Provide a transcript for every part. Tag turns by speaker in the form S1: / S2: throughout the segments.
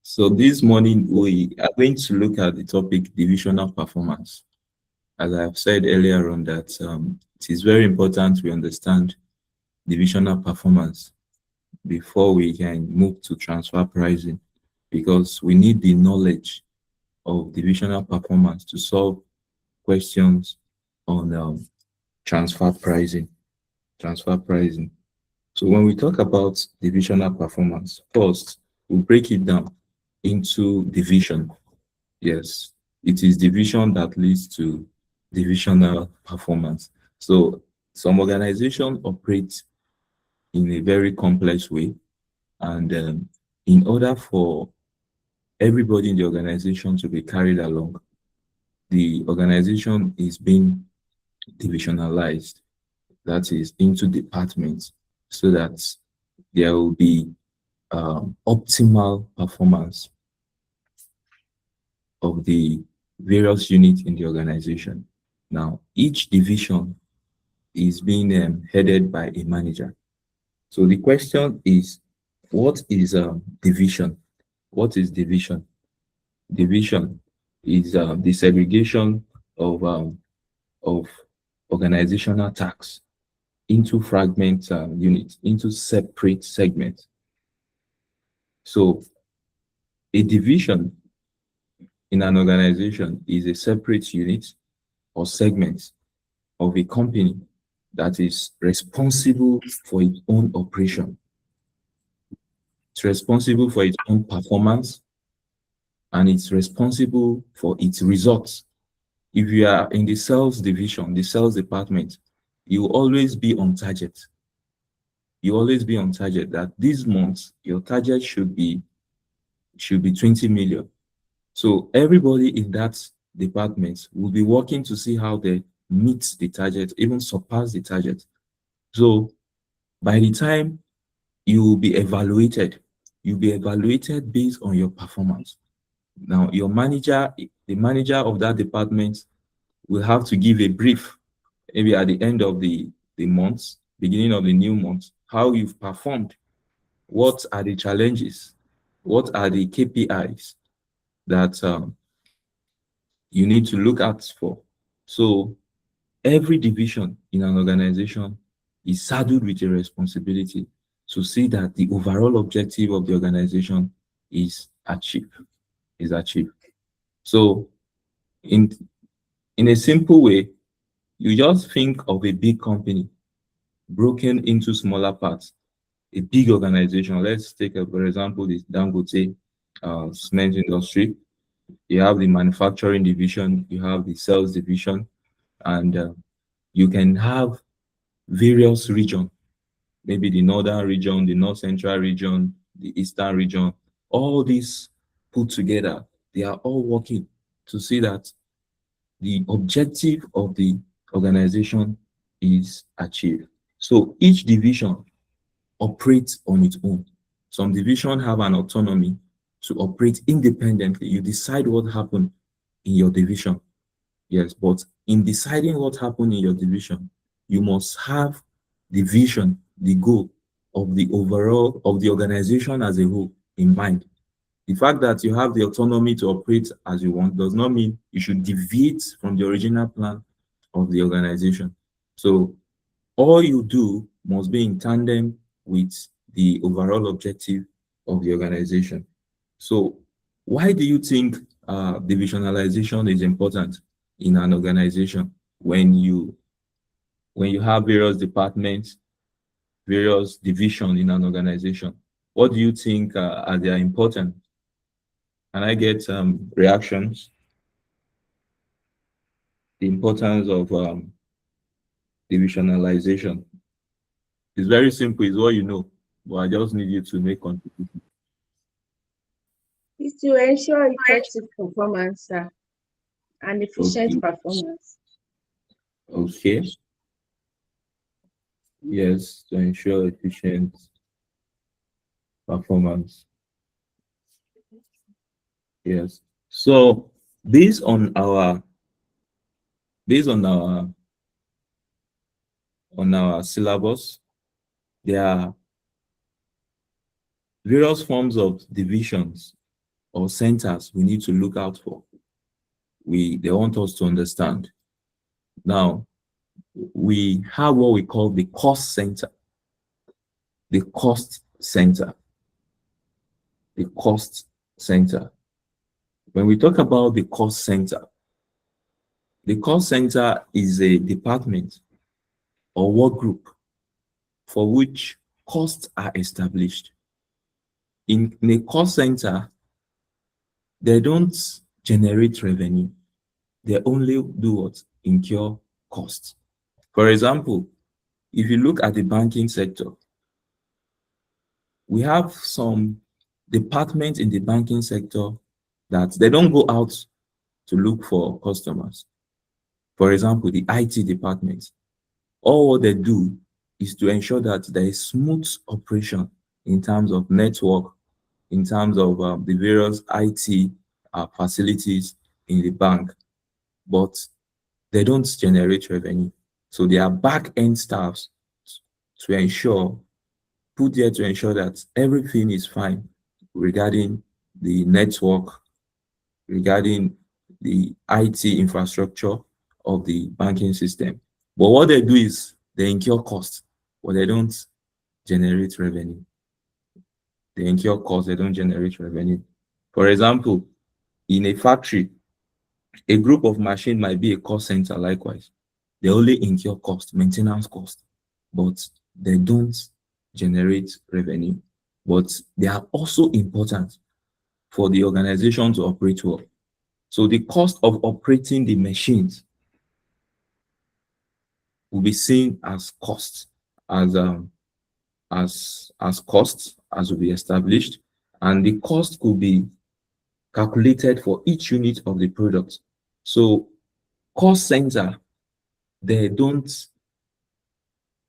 S1: So this morning we are going to look at the topic divisional performance. As I have said earlier on that it is very important we understand divisional performance before we can move to transfer pricing, because we need the knowledge of divisional performance to solve questions on transfer pricing. Transfer pricing. So when we talk about divisional performance, first we break it down into division. Yes, it is division that leads to divisional performance. So some organizations operate in a very complex way, and in order for everybody in the organization to be carried along, the organization is being divisionalized, that is into departments, so that there will be optimal performance of the various units in the organization. Now, each division is being headed by a manager. So the question is, what is division? What is division? Division is the segregation of organizational tasks into fragment units, into separate segments. So a division in an organization is a separate unit or segment of a company that is responsible for its own operation. It's responsible for its own performance, and it's responsible for its results. If you are in the sales division, the sales department, you will always be on target. You always be on target that this month your target should be 20 million. So everybody in that department will be working to see how they meet the target, even surpass the target. So by the time you will be evaluated, you'll be evaluated based on your performance. Now, your manager, the manager of that department, will have to give a brief, maybe at the end of the month, beginning of the new month, how you've performed, what are the challenges, what are the KPIs that you need to look out for. So every division in an organization is saddled with a responsibility to see that the overall objective of the organization is achieved. So in a simple way, you just think of a big company broken into smaller parts. A big organization, let's take for example the Dangote cement industry. You have the manufacturing division, you have the sales division, and you can have various regions, maybe the northern region, the north central region, the eastern region. All these put together, they are all working to see that the objective of the organization is achieved. So each division operates on its own. Some divisions have an autonomy to operate independently. You decide what happened in your division. Yes, but in deciding what happened in your division, you must have the vision, the goal of the overall of the organization as a whole in mind. The fact that you have the autonomy to operate as you want does not mean you should deviate from the original plan of the organization. So all you do must be in tandem with the overall objective of the organization. So why do you think divisionalization is important in an organization when you have various departments, various divisions in an organization? What do you think are they important? Can I get reactions? The importance of divisionalization. It's very simple, it's what you know, but I just need you to make contribution.
S2: Is to ensure effective performance and efficient
S1: Okay.
S2: performance.
S1: Okay. Yes, to ensure efficient performance. Yes. So based on our based on our syllabus, there are various forms of divisions or centers we need to look out for. They want us to understand. Now, we have what we call the cost center. The cost center. The cost center. When we talk about the cost center is a department or work group for which costs are established. In a cost center, they don't generate revenue. They only do what? Incur costs. For example, if you look at the banking sector, we have some departments in the banking sector that they don't go out to look for customers. For example, the IT department. All what they do is to ensure that there is smooth operation in terms of network, in terms of the various IT facilities in the bank, but they don't generate revenue. So they are back-end staffs to ensure, put there to ensure that everything is fine regarding the network, regarding the IT infrastructure of the banking system. But what they do is they incur costs, but they don't generate revenue. They incur costs, they don't generate revenue. For example, in a factory, a group of machines might be a cost center likewise. They only incur cost, maintenance cost, but they don't generate revenue. But they are also important for the organization to operate well. So the cost of operating the machines will be seen as cost, as costs as will be established, and the cost could be calculated for each unit of the product. So cost center, they don't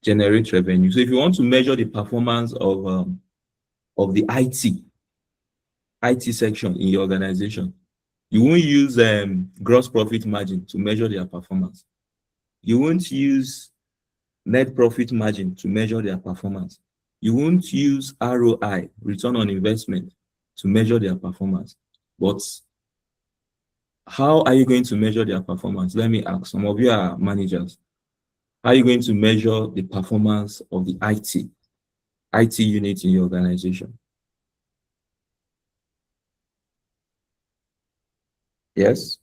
S1: generate revenue. So if you want to measure the performance of the IT section in your organization, you won't use gross profit margin to measure their performance. You won't use net profit margin to measure their performance. You won't use ROI, return on investment, to measure their performance. But how are you going to measure their performance? Let me ask. Some of you are managers. How are you going to measure the performance of the IT unit in your organization? Yes?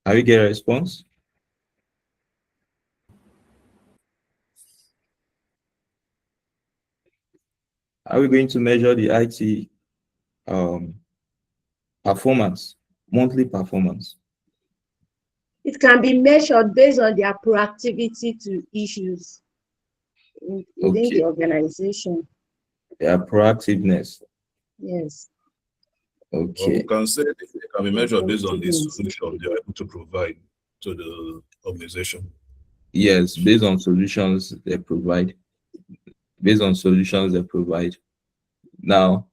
S1: Have you get a response? Are we going to measure the IT performance, monthly performance?
S2: It can be measured based on their proactivity to issues within the organization.
S1: Their proactiveness.
S2: Yes.
S1: Okay.
S3: We can say it can be measured based on the solution they are able to provide to the organization.
S1: Yes, based on solutions they provide. Now,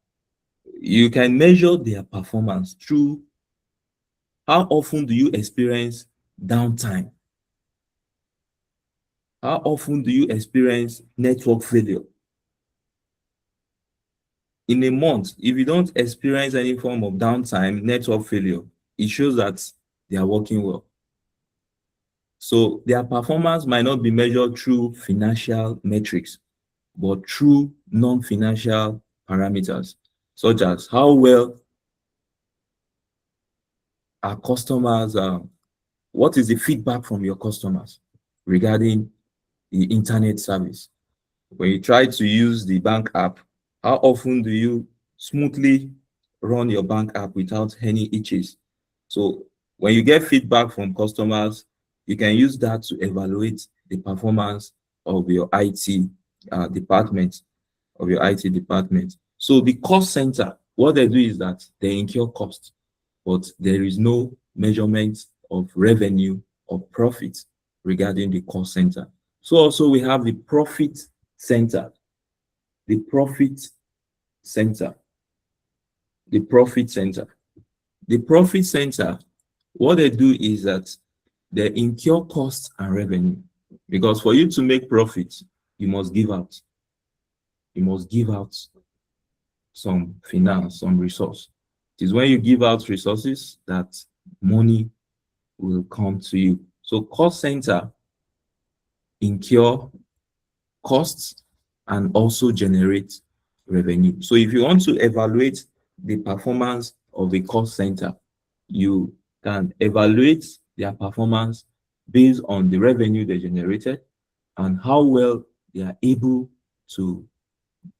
S1: you can measure their performance through how often do you experience downtime? How often do you experience network failure? In a month, if you don't experience any form of downtime, network failure, it shows that they are working well. So their performance might not be measured through financial metrics, but through non-financial parameters, such as how well our customers, what is the feedback from your customers regarding the internet service? When you try to use the bank app, how often do you smoothly run your bank app without any itches? So when you get feedback from customers, you can use that to evaluate the performance of your IT department, So the cost center, what they do is that they incur costs, but there is no measurement of revenue or profit regarding the cost center. So also we have the profit center. The profit center. What they do is that they incur costs and revenue, because for you to make profit, you must give out. You must give out some finance, some resource It is when you give out resources that money will come to you. So cost center incur costs and also generate revenue. So if you want to evaluate the performance of a cost center, you can evaluate their performance based on the revenue they generated and how well they are able to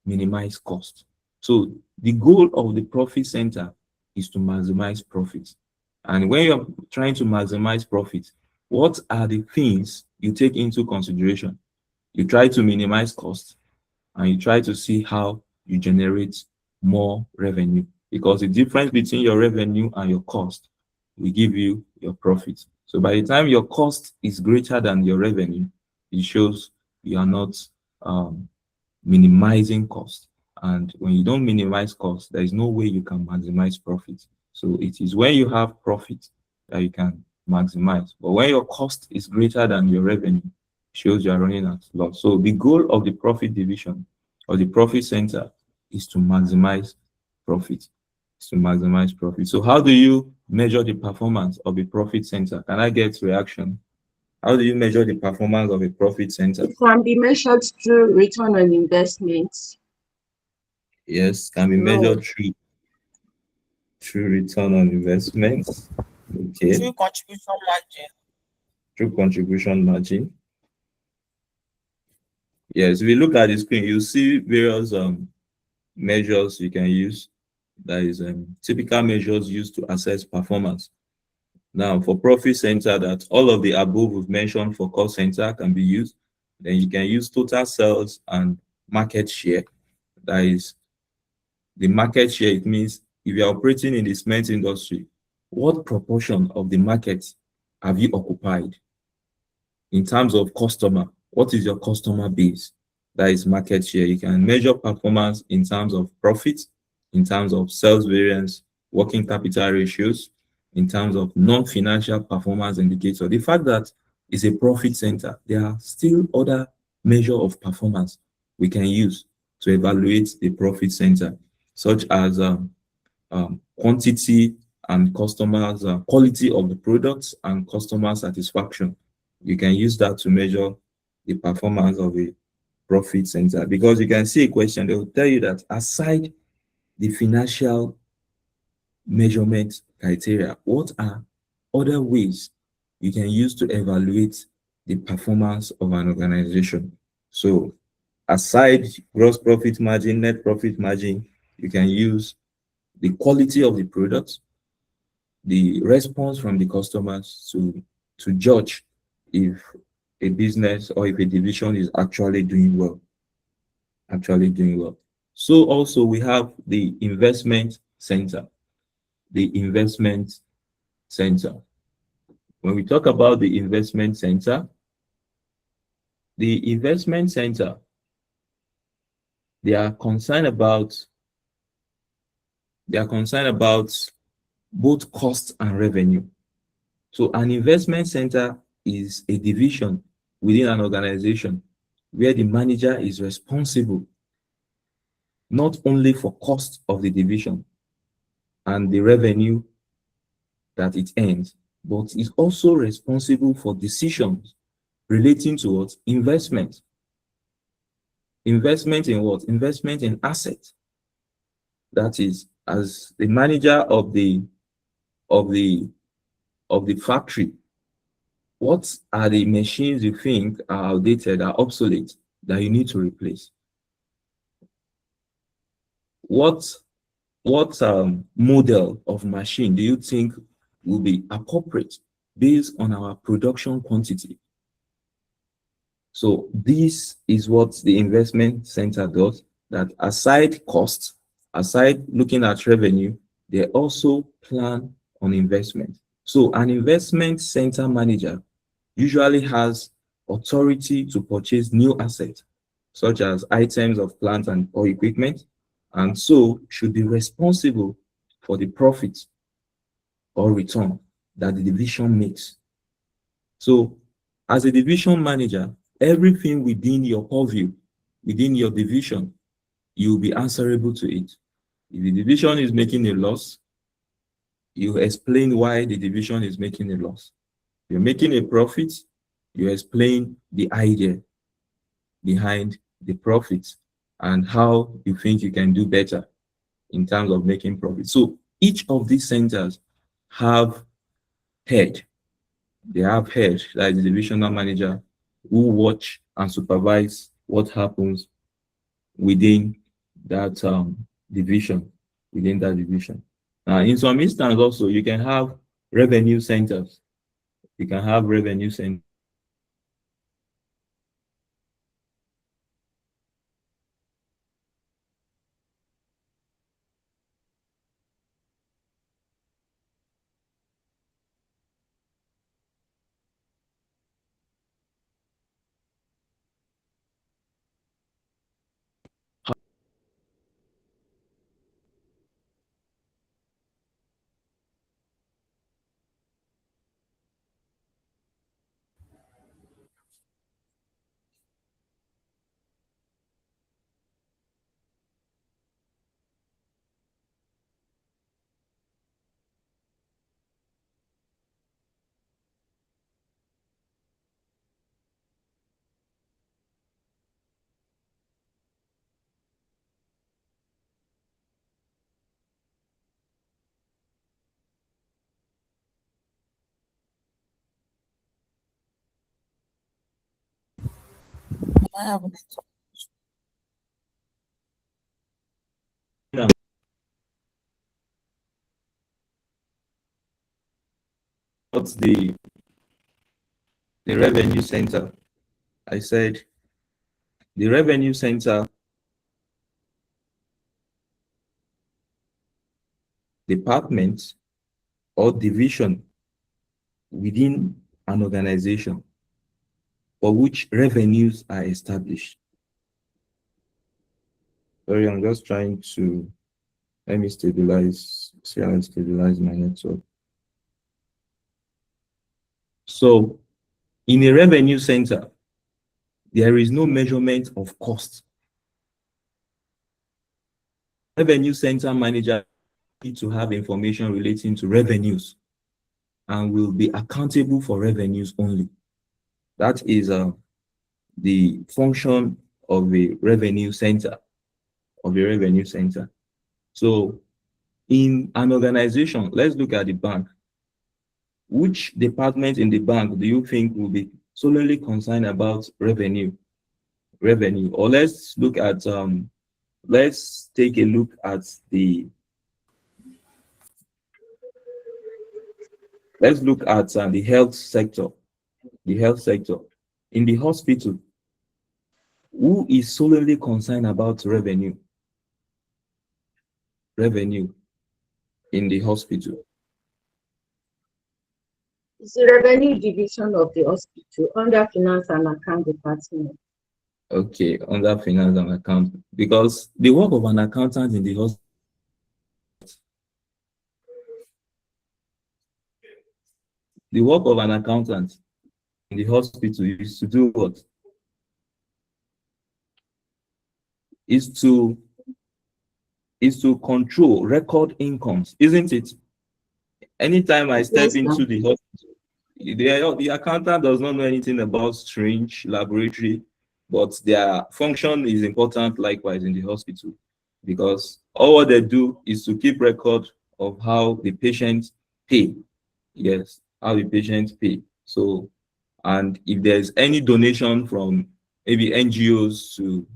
S1: minimize cost. So the goal of the profit center is to maximize profit. And when you're trying to maximize profit, what are the things you take into consideration? You try to minimize cost and you try to see how you generate more revenue, because the difference between your revenue and your cost will give you your profit. So by the time your cost is greater than your revenue, it shows you are not minimizing cost. And when you don't minimize cost, there is no way you can maximize profit. So it is when you have profit that you can maximize. But when your cost is greater than your revenue, shows you are running at loss. So the goal of the profit division or the profit center is to maximize profit. To maximize profit. So how do you measure the performance of a profit center? Can I get reaction? How do you measure the performance of a profit center?
S2: It can be measured through return on investment.
S1: Yes, can be measured through return on investment. Okay.
S4: Through contribution margin.
S1: Through contribution margin. Yes, if you look at the screen, you see various measures you can use. That is typical measures used to assess performance. Now, for profit center, that all of the above we've mentioned for cost center can be used. Then you can use total sales and market share. That is the market share. It means if you're operating in the cement industry, what proportion of the market have you occupied? In terms of customer, what is your customer base? That is market share. You can measure performance in terms of profit, in terms of sales variance, working capital ratios, in terms of non-financial performance indicator. The fact that it's a profit center, there are still other measure of performance we can use to evaluate the profit center, such as quantity and customers, quality of the products and customer satisfaction. You can use that to measure the performance of a profit center, because you can see a question, they will tell you that aside the financial measurement criteria, what are other ways you can use to evaluate the performance of an organization? So aside gross profit margin, net profit margin, you can use the quality of the products, the response from the customers to judge if a business or if a division is actually doing well. So also we have the investment center. The investment center. When we talk about the investment center, they are concerned about both cost and revenue. So an investment center is a division within an organization where the manager is responsible not only for cost of the division and the revenue that it earns, but is also responsible for decisions relating to what? Investment. Investment in what? Investment in assets. That is, as the manager of the factory, what are the machines you think are outdated, are obsolete, that you need to replace? What model of machine do you think will be appropriate based on our production quantity? So this is what the investment center does, that aside cost, aside looking at revenue, they also plan on investment. So an investment center manager usually has authority to purchase new assets, such as items of plant and or equipment, and so should be responsible for the profit or return that the division makes. So as a division manager, everything within your purview, within your division, you'll be answerable to it. If the division is making a loss, you explain why the division is making a loss. You're making a profit, you explain the idea behind the profit and how you think you can do better in terms of making profit. So each of these centers have head. They have head, like the divisional manager, who watch and supervise what happens within that division, within that division. In some instances also, you can have revenue centers. You can have revenue centers. What's the revenue center? I said the revenue center department or division within an organization for which revenues are established. Sorry, I'm just trying to let me stabilize, see how I stabilize my network. So in a revenue center, there is no measurement of cost. Revenue center manager need to have information relating to revenues and will be accountable for revenues only. That is the function of a revenue center, So in an organization, let's look at the bank. Which department in the bank do you think will be solely concerned about revenue? Or let's look at let's take a look at the health sector. The health sector in the hospital, who is solely concerned about revenue in the hospital?
S2: It's the revenue division of the hospital under finance and account department.
S1: Okay, under finance and account, because the work of an accountant in the hospital, the work of an accountant in the hospital is to do what? Is to control record incomes, isn't it? Anytime I step
S2: Yes,
S1: into
S2: ma'am.
S1: the hospital, the accountant does not know anything about strange laboratory, but their function is important likewise in the hospital, because all what they do is to keep record of how the patients pay. Yes, how the patients pay. So, and if there's any donation from maybe NGOs to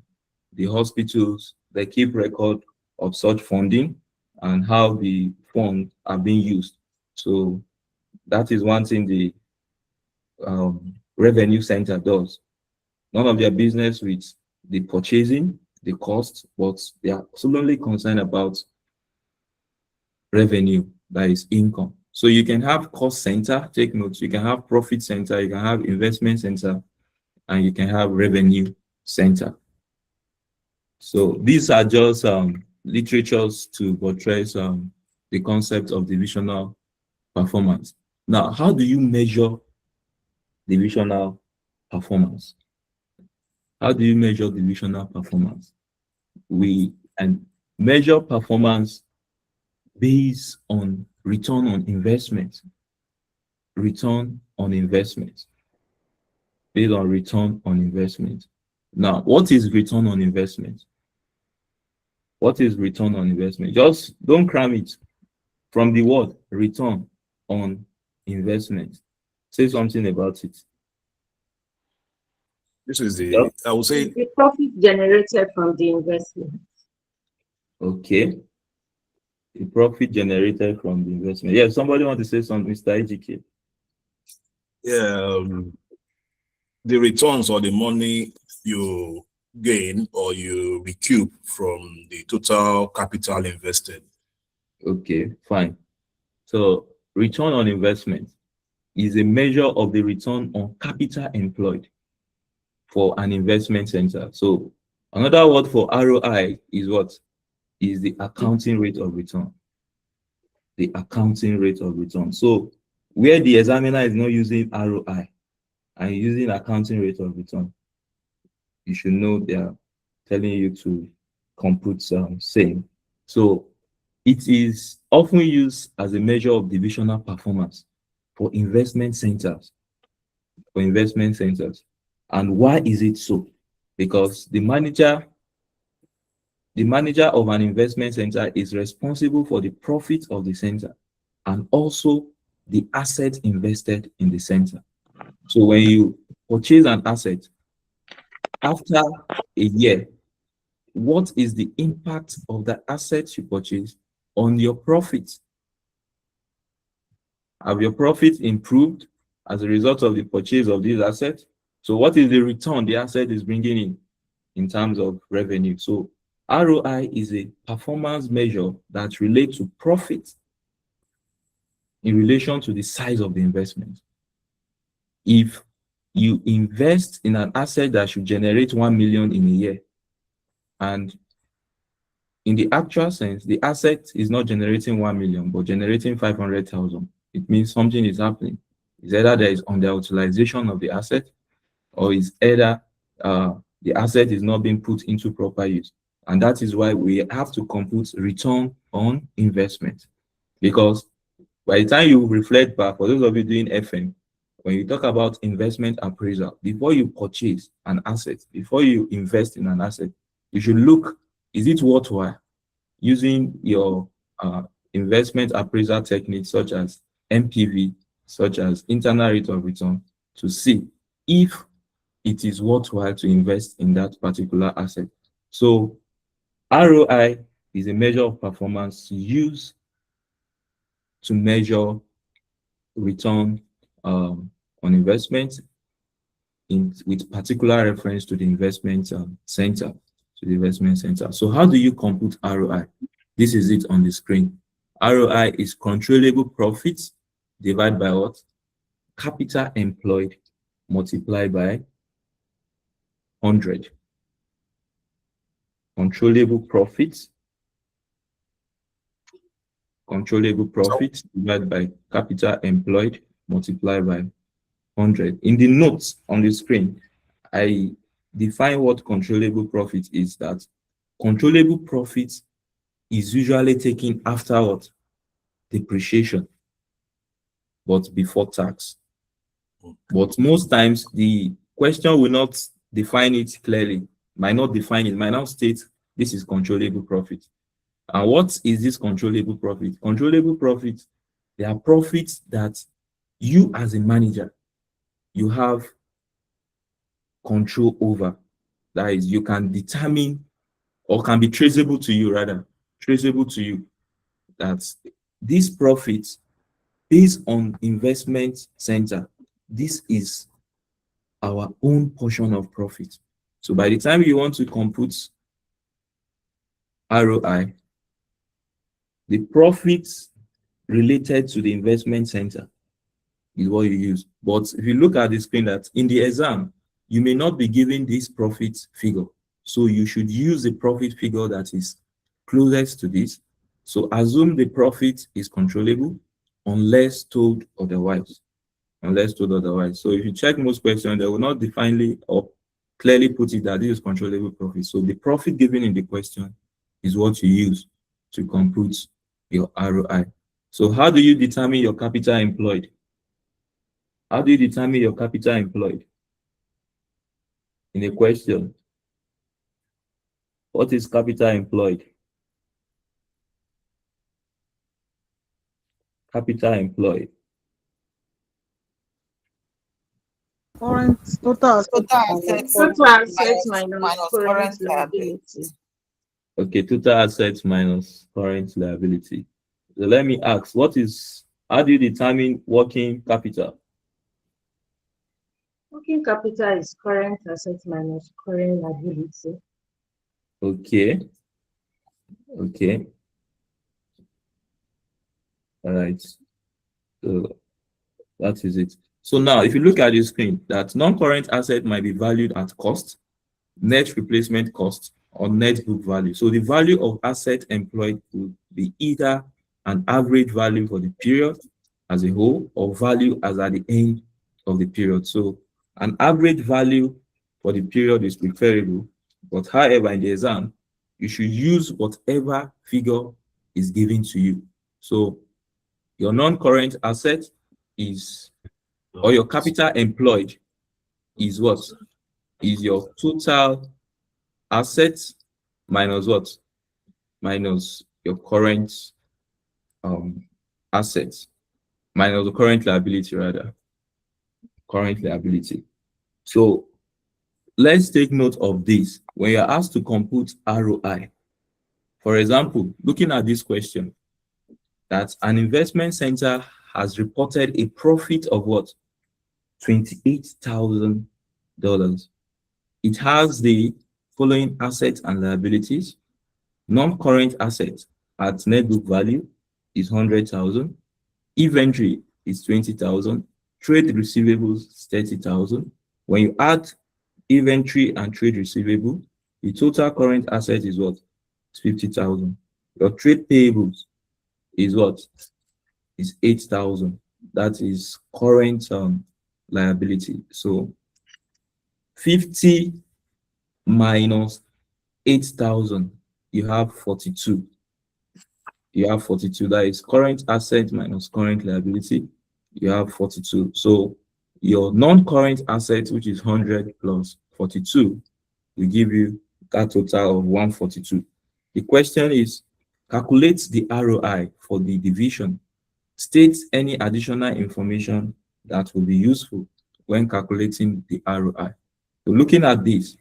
S1: the hospitals, they keep record of such funding and how the funds are being used. So that is one thing the revenue center does. None of their business with the purchasing, the cost, but they are solely concerned about revenue, that is income. So you can have cost center, take notes, you can have profit center, you can have investment center, and you can have revenue center. So these are just literatures to portray the concept of divisional performance. Now, how do you measure divisional performance? How do you measure divisional performance? We measure performance based on return on investment. Return on investment. Based on return on investment. Now, what is return on investment? What is return on investment? Just don't cram it from the word return on investment. Say something about it.
S3: This is
S1: Yep.
S3: I would say,
S2: The profit generated from the investment.
S1: Okay. The profit generated from the investment. Yeah, somebody want to say something, Mr. Ejike?
S3: yeah, the returns or the money you gain or you recoup from the total capital invested.
S1: Okay, fine. So return on investment is a measure of the return on capital employed for an investment center. So another word for ROI is what? Is the accounting rate of return. The accounting rate of return. So where the examiner is not using ROI and using accounting rate of return, you should know they are telling you to compute same. So it is often used as a measure of divisional performance for investment centers. For investment centers. And why is it so? Because the manager of an investment center is responsible for the profit of the center and also the asset invested in the center. So when you purchase an asset, after a year, what is the impact of the assets you purchase on your profit? Have your profits improved as a result of the purchase of these assets? So what is the return the asset is bringing in terms of revenue? So ROI is a performance measure that relates to profit in relation to the size of the investment. If you invest in an asset that should generate 1 million in a year, and in the actual sense, the asset is not generating 1 million, but generating 500,000, it means something is happening. It's either there is underutilization of the asset, or it's either the asset is not being put into proper use. And that is why we have to compute return on investment. Because by the time you reflect back, for those of you doing FM, when you talk about investment appraisal, before you purchase an asset, before you invest in an asset, you should look, is it worthwhile? Using your investment appraisal techniques such as MPV, such as internal rate of return, to see if it is worthwhile to invest in that particular asset. So ROI is a measure of performance used to measure return on investment with particular reference to the investment center. So how do you compute ROI? This is it on the screen. ROI is controllable profits divided by what? Capital employed multiplied by 100. Controllable profits divided by capital employed multiplied by 100. In the notes on the screen, I define what controllable profit is. That controllable profit is usually taken after what? Depreciation, but before tax. But most times the question will not define it clearly, might not state this is controllable profit. And what is this controllable profit? Controllable profit, they are profits that you as a manager, you have control over. That is, you can determine, or can be traceable to you, that this profit based on investment center, this is our own portion of profit. So by the time you want to compute ROI, the profits related to the investment center is what you use. But if you look at the screen, that in the exam, you may not be given this profit figure. So you should use the profit figure that is closest to this. So assume the profit is controllable unless told otherwise. So if you check most questions, they will not definitely or clearly put it that this is controllable profit. So the profit given in the question is what you use to compute your ROI. So how do you determine your capital employed? How do you determine your capital employed? In a question, what is capital employed? Capital employed.
S4: Current total assets
S5: Total
S4: minus
S5: assets
S4: current.
S2: Total assets minus
S5: minus
S2: current
S5: current liability.
S2: liability.
S1: Okay, total assets minus current liability. So let me ask, how do you determine working capital?
S2: Working capital is current assets minus current liability.
S1: Okay, okay, all right. So that is it. So now, if you look at the screen, that non-current asset might be valued at cost, net replacement cost, or net book value. So the value of asset employed would be either an average value for the period as a whole or value as at the end of the period. So an average value for the period is preferable, but however, in the exam, you should use whatever figure is given to you. So your non-current asset is, or your capital employed is what? Is your total assets minus what? Minus your current assets, minus the current liability rather. Current liability. So let's take note of this. When you're asked to compute ROI, for example, looking at this question, that an investment center has reported a profit of what? $28,000. It has the following assets and liabilities. Non-current assets at net book value is 100,000. Inventory is 20,000. Trade receivables is 30,000. When you add inventory and trade receivable, the total current asset is what? It's 50,000. Your trade payables is what? Is 8,000. That is current liability. So 50 minus 8,000, you have 42. You have 42. That is current asset minus current liability. You have 42. So your non-current asset, which is 100 plus 42, will give you that total of 142. The question is, calculate the ROI for the division. State any additional information that will be useful when calculating the ROI. So looking at this,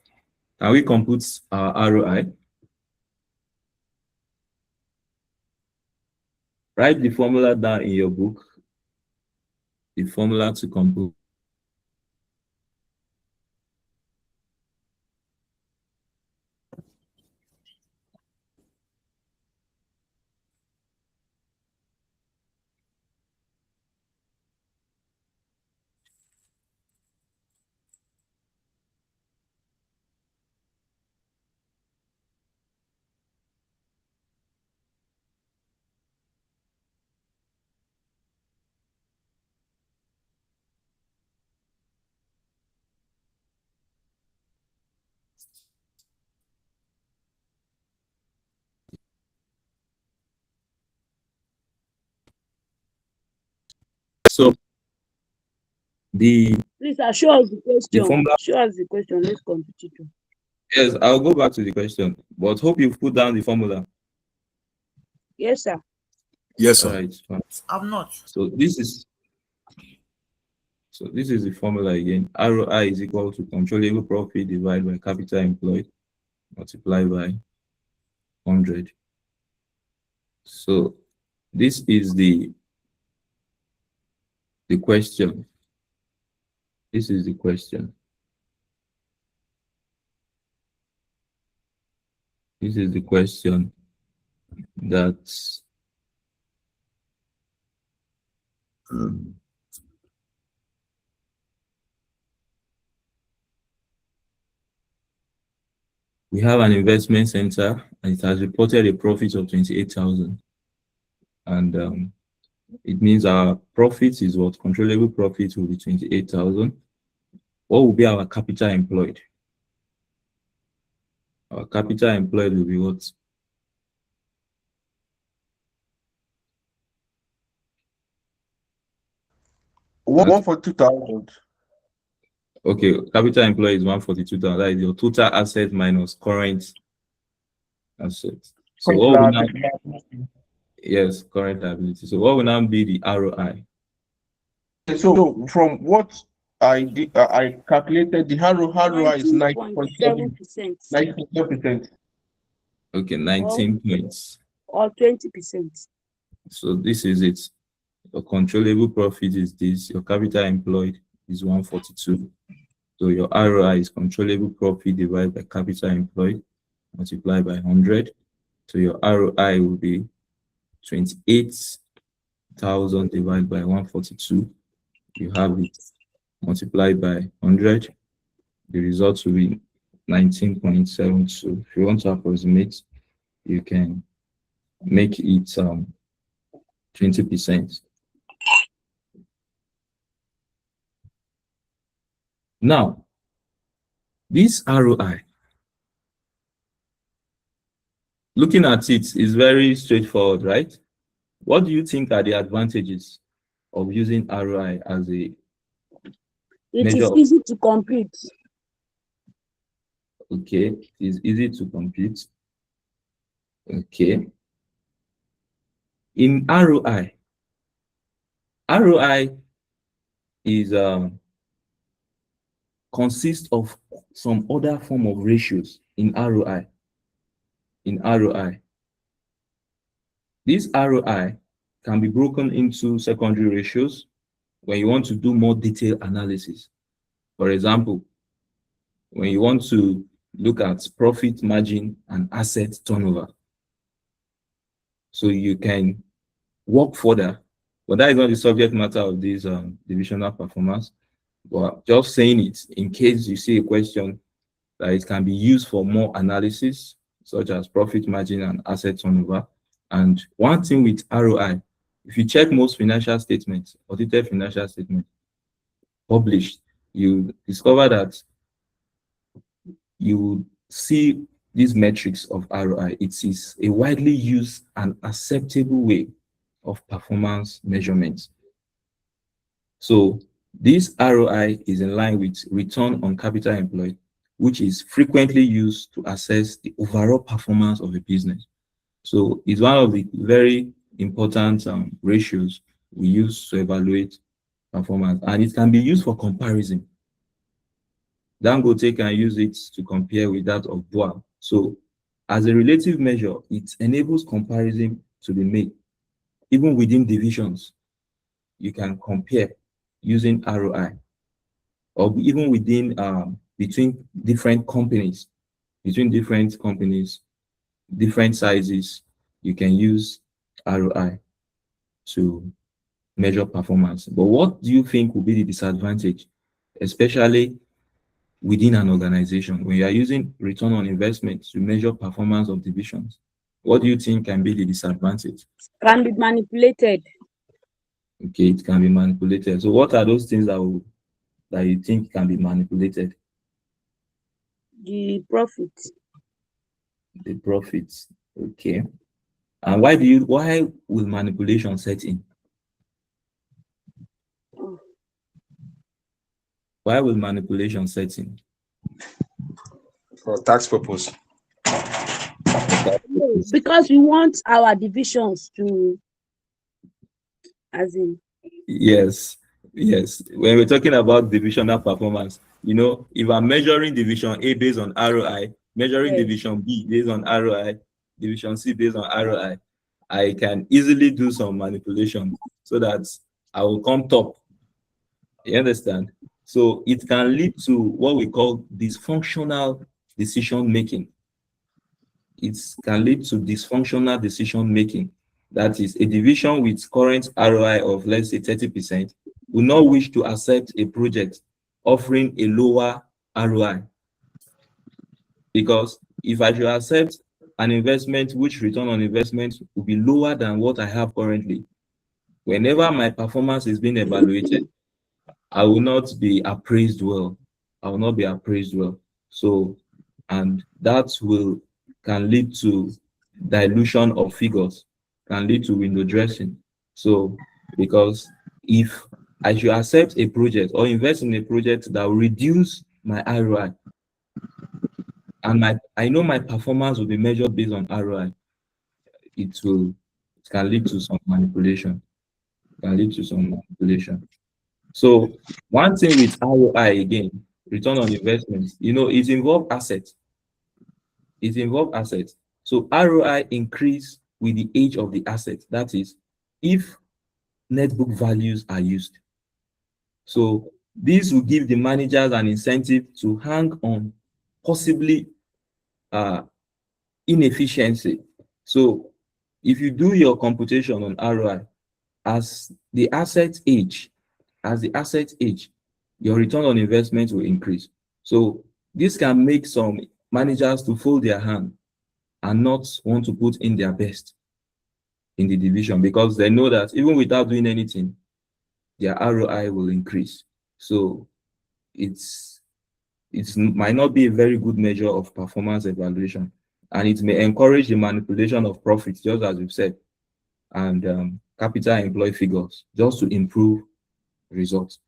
S1: can we compute our ROI? Write the formula down in your book, the formula to compute. So the
S4: Please show us the question.
S1: formula,
S4: Show us the question. Let's continue.
S1: yes, I'll go back to the question, but hope you've put down the formula.
S4: Yes, sir.
S3: Yes,
S1: All
S3: sir.
S1: right, fine.
S5: I'm not.
S1: So this is the formula again. ROI is equal to controllable profit divided by capital employed multiplied by 100. So this is the question. This is the question. This is the question that we have an investment center and it has reported a profit of 28,000. And it means our profit is what? Controllable profit will be 28,000. What will be our capital employed? Our capital employed will be what?
S5: 142,000.
S1: Okay, capital employed is 142,000. That is your total asset minus current asset. So what will now, yes, current liability. So what will now be the ROI?
S5: So from what I did, I calculated the ROI is 90.7%.
S4: 19.7%
S5: 90.7%.
S1: Okay, 19 points.
S4: or 20%.
S1: So this is it. Your controllable profit is this. Your capital employed is 142. So your ROI is controllable profit divided by capital employed multiplied by 100. So your ROI will be 28,000 divided by 142. You have it multiplied by 100. The result will be 19.72. If you want to approximate, you can make it 20%. Now, this ROI, looking at it, is very straightforward, right? What do you think are the advantages of using ROI as a
S4: It
S1: measure
S4: is
S1: of,
S4: easy to compute.
S1: okay, it's easy to compute. Okay. In ROI is consists of some other form of ratios in ROI. In ROI, this ROI can be broken into secondary ratios when you want to do more detailed analysis. For example, when you want to look at profit margin and asset turnover. So you can work further, but that is not the subject matter of this divisional performance. But just saying it in case you see a question that it can be used for more analysis, such as profit margin and asset turnover. And one thing with ROI, if you check most financial statements, audited financial statements published, you discover that you see these metrics of ROI. It is a widely used and acceptable way of performance measurement. So this ROI is in line with return on capital employed, which is frequently used to assess the overall performance of a business. So it's one of the very important ratios we use to evaluate performance, and it can be used for comparison. Dangote can use it to compare with that of BUA. So as a relative measure, it enables comparison to be made. Even within divisions, you can compare using ROI, or even within between different companies, different sizes, you can use ROI to measure performance. But what do you think will be the disadvantage, especially within an organization, when you are using return on investment to measure performance of divisions? What do you think can be the disadvantage?
S4: Can be manipulated.
S1: Okay, it can be manipulated. So what are those things that you think can be manipulated?
S4: The profit.
S1: The profits. Okay. And why will manipulation set in? Why will manipulation set in?
S6: For tax purpose.
S4: Because we want our divisions to, as in,
S1: Yes. When we're talking about divisional performance, if I'm measuring division A based on ROI, measuring
S4: Yes.
S1: division B based on ROI, division C based on ROI, I can easily do some manipulation so that I will come top. You understand? So it can lead to what we call dysfunctional decision making. It can lead to dysfunctional decision making. That is, a division with current ROI of, let's say, 30% will not wish to accept a project offering a lower ROI. Because if I should accept an investment which return on investment will be lower than what I have currently, whenever my performance is being evaluated, I will not be appraised well. So, and that can lead to dilution of figures, can lead to window dressing. So, because if I should accept a project or invest in a project that will reduce my ROI. And I know my performance will be measured based on ROI. It can lead to some manipulation. So one thing with ROI again, return on investment, it involves assets. So ROI increase with the age of the asset. That is, if net book values are used. So this will give the managers an incentive to hang on possibly inefficiency. So if you do your computation on ROI, as the asset age, your return on investment will increase. So this can make some managers to fold their hand and not want to put in their best in the division, because they know that even without doing anything, their ROI will increase. So it might not be a very good measure of performance evaluation, and it may encourage the manipulation of profits, just as we've said, and capital employed figures, just to improve results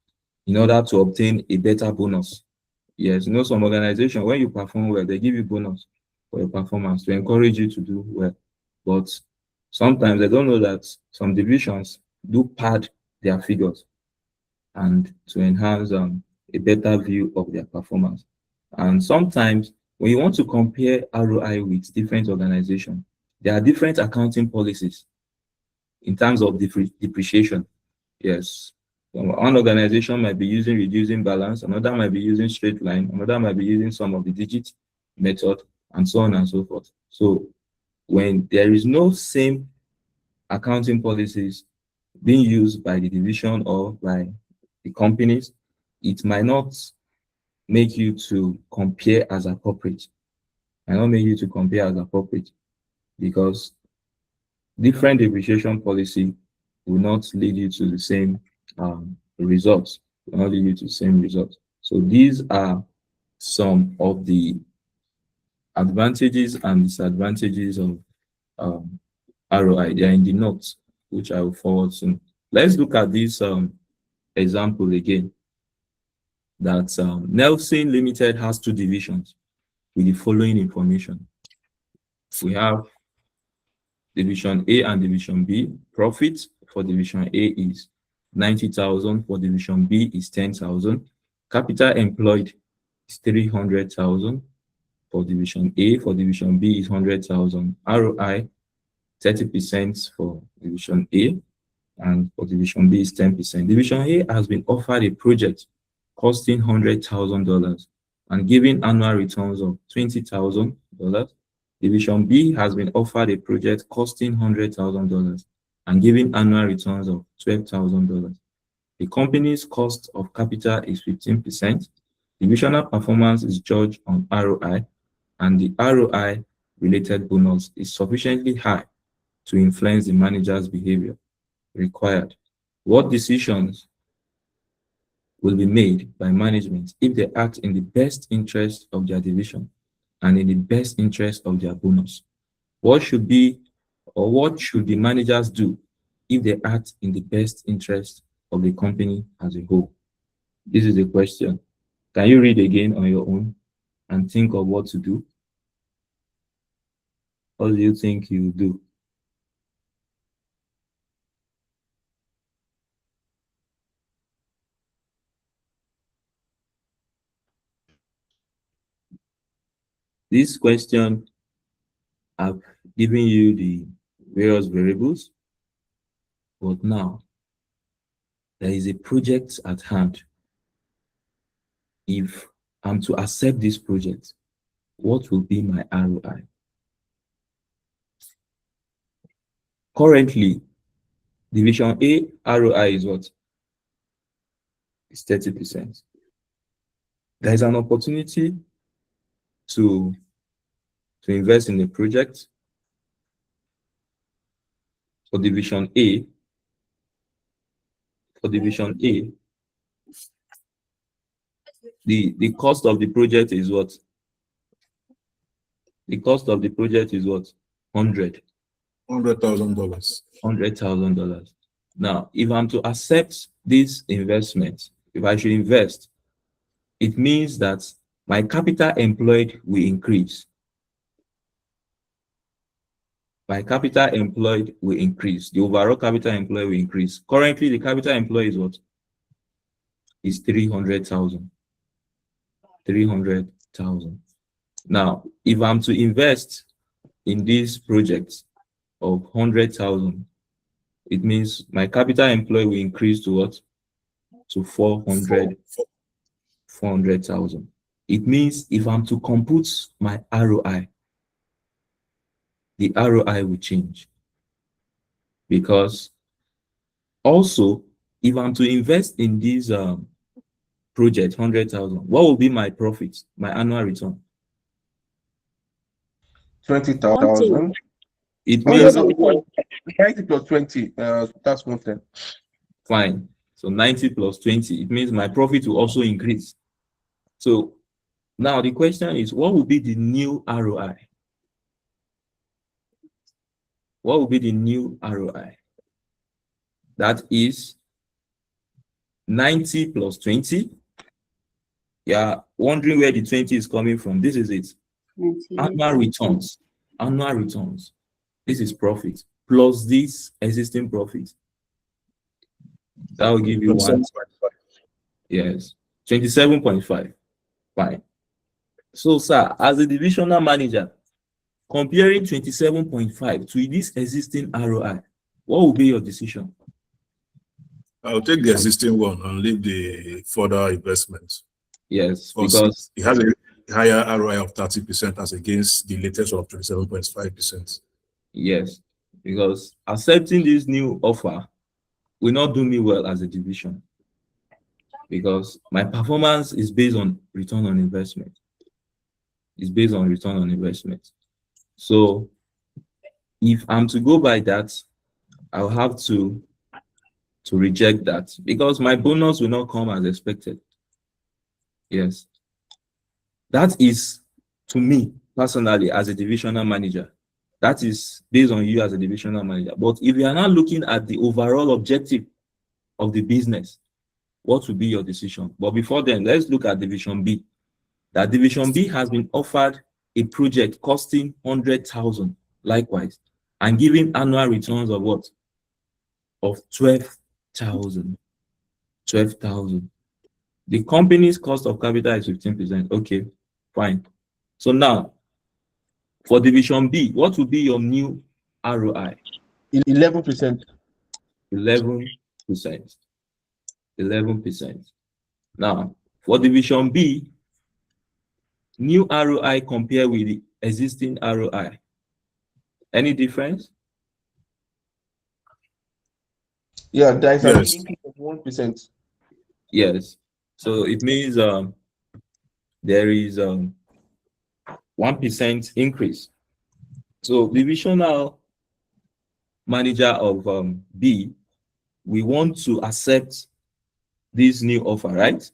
S1: in order to obtain a better bonus. Yes, some organization, when you perform well, they give you bonus for your performance to encourage you to do well. But sometimes they don't know that some divisions do pad their figures and to enhance a better view of their performance. And sometimes when you want to compare ROI with different organizations, there are different accounting policies in terms of depreciation. Yes. One organization might be using reducing balance, another might be using straight line, another might be using some of the digit method, and so on and so forth. So when there is no same accounting policies being used by the division or by the companies, it might not make you to compare as appropriate. Because different depreciation policy will not lead you to the same results. So these are some of the advantages and disadvantages of ROI. They are in the notes, which I will forward soon. Let's look at this example again. That Nelson Limited has two divisions with the following information. We have Division A and Division B. Profit for Division A is 90,000, for Division B is 10,000. Capital employed is 300,000 for Division A. For Division B is 100,000. ROI 30% for Division A, and for Division B is 10%. Division A has been offered a project costing $100,000 and giving annual returns of $20,000. Division B has been offered a project costing $100,000 and giving annual returns of $12,000. The company's cost of capital is 15%. Divisional performance is judged on ROI, and the ROI related bonus is sufficiently high to influence the manager's behavior required. What decisions will be made by management if they act in the best interest of their division and in the best interest of their bonus? What should the managers do if they act in the best interest of the company as a whole? This is the question. Can you read again on your own and think of what to do? What do you think you do? This question, I've given you the various variables, but now there is a project at hand. If I'm to accept this project, what will be my ROI? Currently, Division A ROI is what? It's 30%. There is an opportunity to invest in a project for Division A. For Division A, the cost of the project is what? The cost of the project is what? $100,000.
S3: $100,000.
S1: $100,000. Now, if I'm to accept this investment, if I should invest, it means that my capital employed will increase. My capital employed will increase. The overall capital employed will increase. Currently, the capital employed is what? Is 300,000. 300,000. Now, if I'm to invest in this project of 100,000, it means my capital employed will increase to what? To 400,000. It means if I'm to compute my ROI, the ROI will change. Because also, if I'm to invest in this project, 100,000, what will be my profit, my annual return?
S5: 20,000.
S1: It
S5: Oh, yeah,
S1: means,
S5: no, 90 plus 20. That's 110.
S1: fine. So 90 plus 20, it means my profit will also increase. So now the question is, what will be the new ROI? What will be the new ROI? That is 90 plus 20. Yeah, wondering where the 20 is coming from. This is it. Annual returns. Annual returns. This is profit plus this existing profit. That will give you one. Yes, 27.5. Fine. So, sir, as a divisional manager, comparing 27.5 to this existing ROI, what will be your decision?
S3: I'll take the existing one and leave the further investments.
S1: Yes, because
S3: it has a higher ROI of 30% as against the latest of 27.5%.
S1: yes, because accepting this new offer will not do me well as a division, because my performance is based on return on investment. It's based on return on investment. So if I'm to go by that, I'll have to reject that, because my bonus will not come as expected. Yes, that is, to me personally, as a divisional manager, that is based on you as a divisional manager. But if you are not looking at the overall objective of the business, what will be your decision? But before then, let's look at Division B. That Division B has been offered a project costing 100,000 likewise, and giving annual returns of what? Of 12,000. 12,000. The company's cost of capital is 15%. Okay, fine. So now, for Division B, what will be your new ROI?
S5: 11%.
S1: 11%. 11%. Now, for Division B, new ROI compared with the existing ROI. Any difference?
S5: Yeah, there is an
S3: Yes.
S5: increase of 1%.
S1: Yes. So it means there is 1% increase. So divisional manager of B, we want to accept this new offer, right?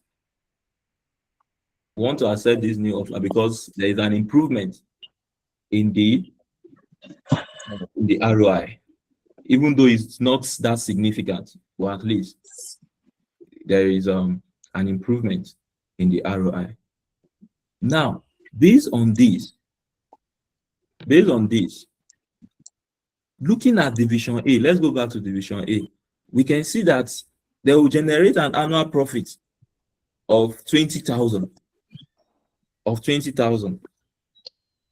S1: We want to accept this new offer because there is an improvement in the ROI, even though it's not that significant, or at least there is an improvement in the ROI. Now, based on this, looking at Division A, let's go back to Division A. We can see that they will generate an annual profit of 20,000,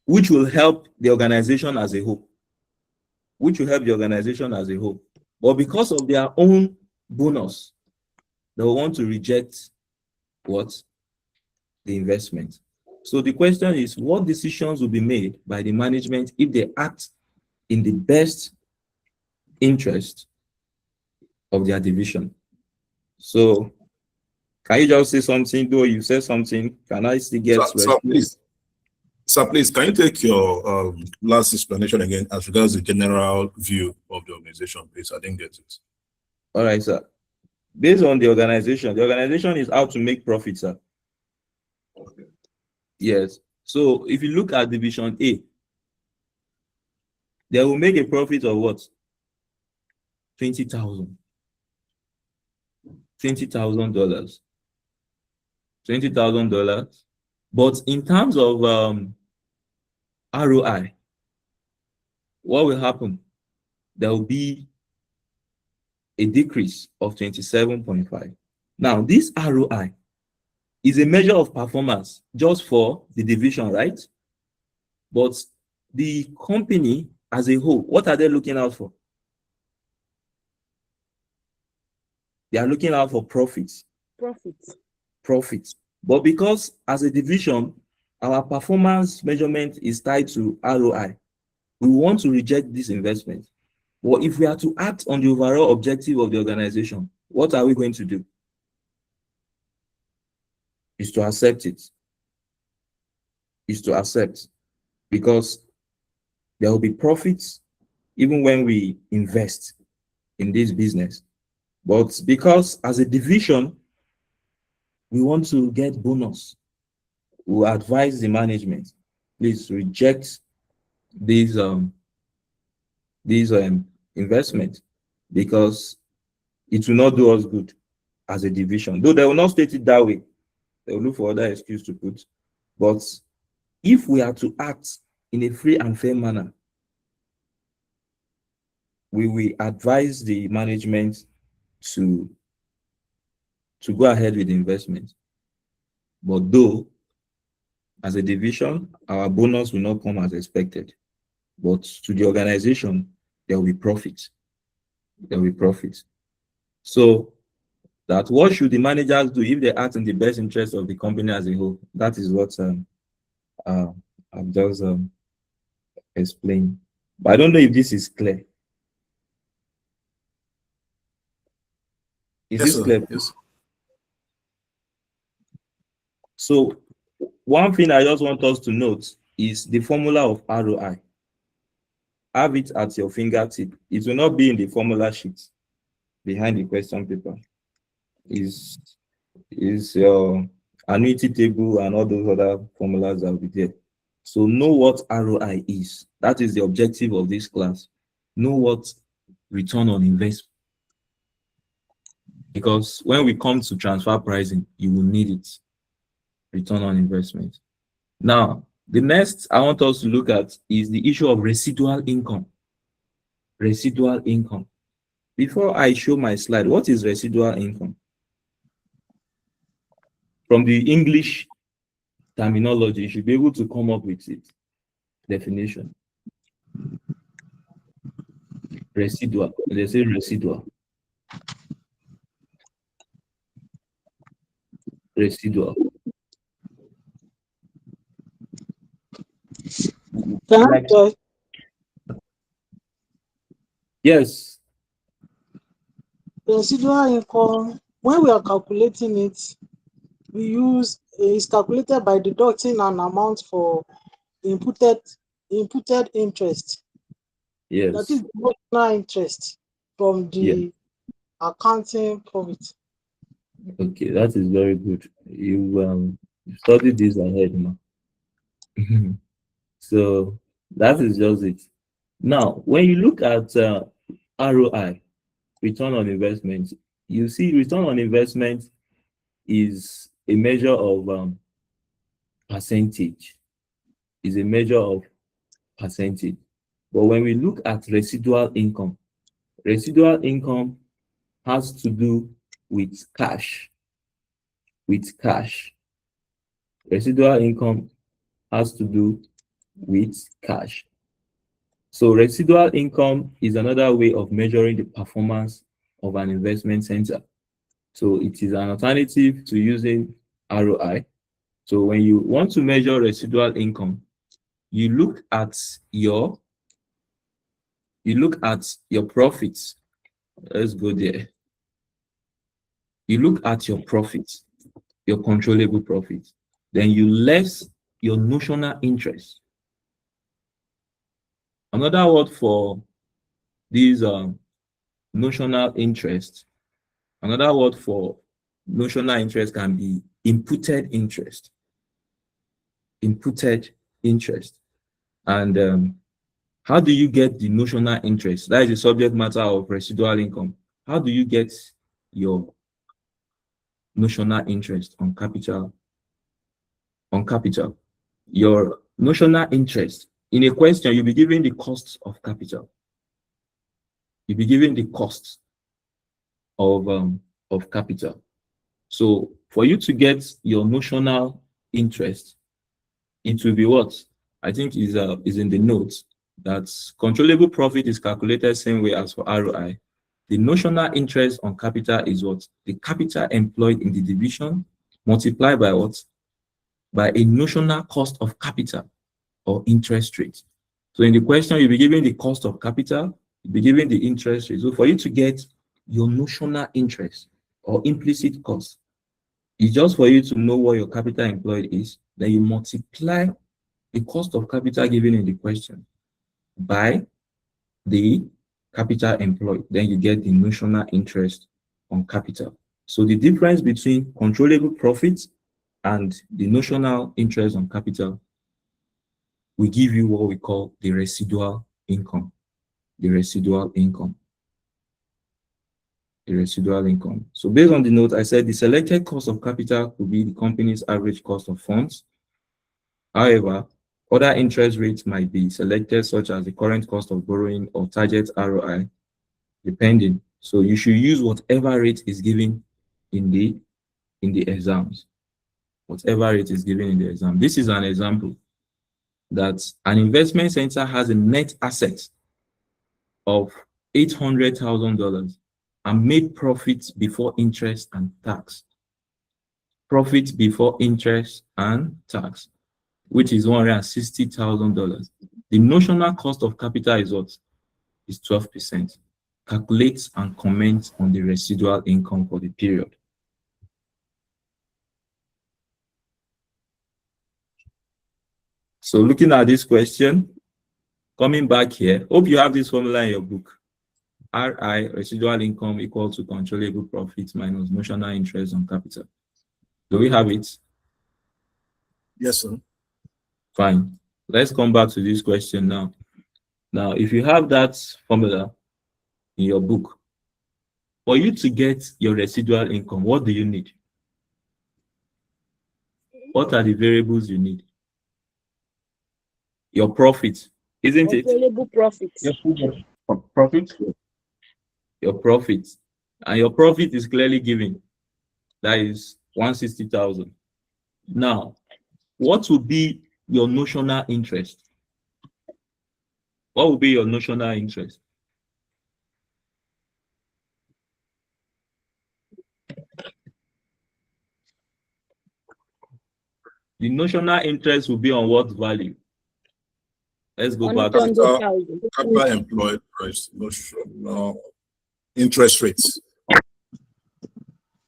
S1: which will help the organization as a whole. But because of their own bonus, they will want to reject what? The investment. So the question is, what decisions will be made by the management if they act in the best interest of their division? So can you just say something? Though you said something, can I still get
S3: Sir, please, can you take your last explanation again as regards the general view of the organization, please? I didn't get it.
S1: All right, sir. Based on the organization is out to make profit, sir.
S3: Okay.
S1: Yes. So if you look at Division A, they will make a profit of what? 20,000. $20,000. $20,000. But in terms of ROI, what will happen? There will be a decrease of 27.5. Now, this ROI is a measure of performance just for the division, right? But the company as a whole, what are they looking out for? They are looking out for profits. Profits. But because as a division, our performance measurement is tied to ROI, we want to reject this investment. Well, if we are to act on the overall objective of the organization, what are we going to do? Is to accept it. Is to accept. Because there will be profits even when we invest in this business. But because as a division, we want to get bonus, we advise the management, please reject these investments, because it will not do us good as a division. Though they will not state it that way, they will look for other excuse to put. But if we are to act in a free and fair manner, we will advise the management to go ahead with the investment. But though, as a division, our bonus will not come as expected. But to the organization, there will be profit. There will be profit. So that what should the managers do if they act in the best interest of the company as a whole? That is what I've just explained. But I don't know if this is clear. Is this clear?
S3: Yes.
S1: So one thing I just want us to note is the formula of ROI. Have it at your fingertip. It will not be in the formula sheet behind the question paper. Is your annuity table and all those other formulas that will be there. So know what ROI is. That is the objective of this class. Know what return on investment. Because when we come to transfer pricing, you will need it. Return on investment. Now, the next I want us to look at is the issue of residual income. Residual income. Before I show my slide, what is residual income? From the English terminology, you should be able to come up with it. Definition. Residual. They say residual. Residual. Yes.
S7: Residual income, when we are calculating it, we use is calculated by deducting an amount for inputted interest.
S1: Yes.
S7: That is the notional interest from the accounting profit.
S1: Okay, that is very good. You studied this ahead, man. So that is just it. Now, when you look at ROI, return on investment, you see return on investment is a measure of percentage. Is a measure of percentage. But when we look at residual income has to do with cash. With cash. Residual income has to do with cash. So residual income is another way of measuring the performance of an investment center. So it is an alternative to using ROI. So when you want to measure residual income, you look at your profits. Let's go there. You look at your profits, your controllable profits. Then you less your notional interest. Another word for these notional interest, another word for notional interest can be imputed interest. Imputed interest. And how do you get the notional interest? That is the subject matter of residual income. How do you get your notional interest on capital. Your notional interest in a question, you'll be given the costs of capital. You'll be given the costs of capital. So for you to get your notional interest, it will be what I think is in the notes, that controllable profit is calculated same way as for ROI. The notional interest on capital is what? The capital employed in the division multiplied by what? By a notional cost of capital or interest rate. So in the question, you'll be given the cost of capital, you'll be given the interest rate. So for you to get your notional interest or implicit cost, it's just for you to know what your capital employed is. Then you multiply the cost of capital given in the question by the capital employed. Then you get the notional interest on capital. So the difference between controllable profits and the notional interest on capital will give you what we call the residual income. The residual income. The residual income. So based on the note, I said the selected cost of capital will be the company's average cost of funds. However, other interest rates might be selected, such as the current cost of borrowing or target ROI, depending. So you should use whatever rate is given in the exams. Whatever rate is given in the exam. This is an example that an investment center has a net asset of $800,000 and made profits before interest and tax. Profit before interest and tax, which is $160,000. The notional cost of capital is what? Is 12%. Calculate and comment on the residual income for the period. So looking at this question, coming back here, hope you have this formula in your book. RI, residual income, equal to controllable profits minus notional interest on capital. Do we have it?
S3: Yes, sir.
S1: Fine. Let's come back to this question now. Now, if you have that formula in your book, for you to get your residual income, what do you need? What are the variables you need? Your profit, isn't it?
S4: Controllable profits.
S5: Yes, profit.
S1: Your profit. And your profit is clearly given. That is 160,000. Now, what will be your notional interest? What will be your notional interest? The notional interest will be on what value? Let's go back.
S3: Capital employed price, notional interest rates.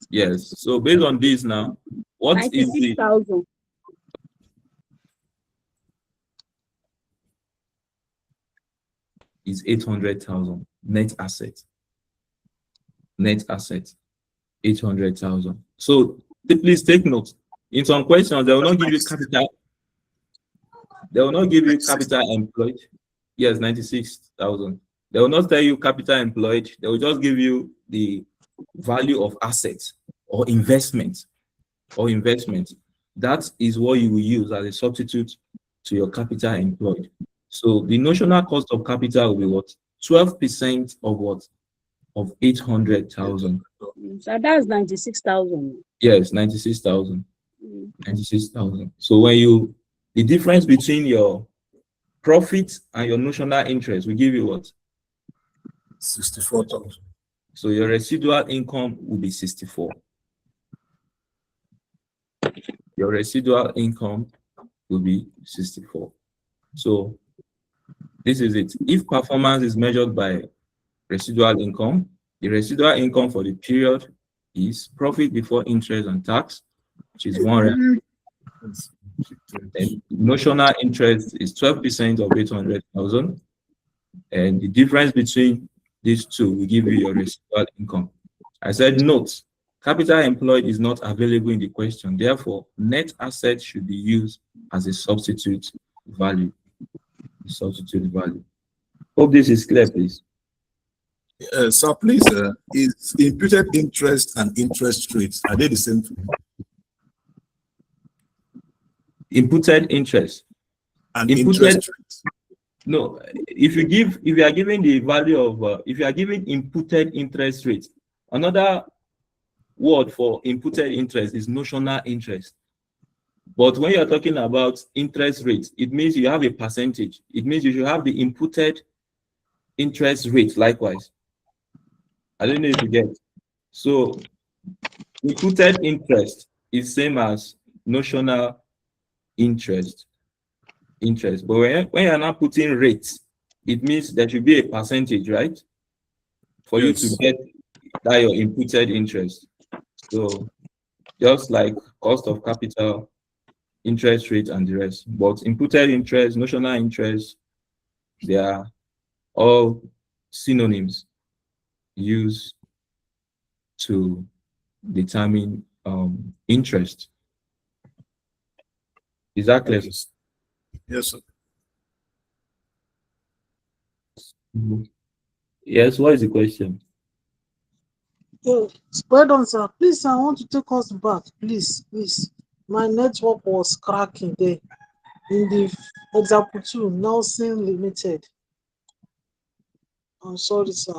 S1: Yes. So based on this now, what is the
S4: 96,000.
S1: is 800,000 net asset. Net asset 800,000. So please take note. In some questions, they will not give you capital. They will not give you capital employed. Yes, 96,000. They will not tell you capital employed. They will just give you the value of assets or investment. That is what you will use as a substitute to your capital employed. So the notional cost of capital will be what? 12% of what? Of 800,000.
S4: So that's 96,000.
S1: Yes, 96,000. 96,000. So when the difference between your profit and your notional interest will give you what?
S3: 64,000.
S1: So your residual income will be 64. Your residual income will be 64. So this is it. If performance is measured by residual income, the residual income for the period is profit before interest and tax, which is 100. And notional interest is 12% of 800,000. And the difference between these two will give you your residual income. I said, note, capital employed is not available in the question. Therefore, net assets should be used as a substitute value. Hope this is clear, please.
S3: Sir, please, is imputed interest and interest rates, are they the same thing?
S1: Imputed interest.
S3: And
S1: Imputed,
S3: interest rates?
S1: no, if you are giving the value of, if you are giving imputed interest rate, another word for imputed interest is notional interest. But when you're talking about interest rates, it means you have a percentage. It means you should have the imputed interest rate likewise. I don't know if you get. So imputed interest is same as notional interest. But when you're not putting rates, it means there should be a percentage, right? For you to get that your imputed interest. So just like cost of capital, interest rate, and the rest. But imputed interest, notional interest, they are all synonyms used to determine interest. Is that clear?
S3: Yes, sir.
S1: Yes, what is the question?
S7: Well done, sir. Please, I want to take us back. Please. My network was cracking there. In the example 2, Nelson Limited. I'm sorry, sir.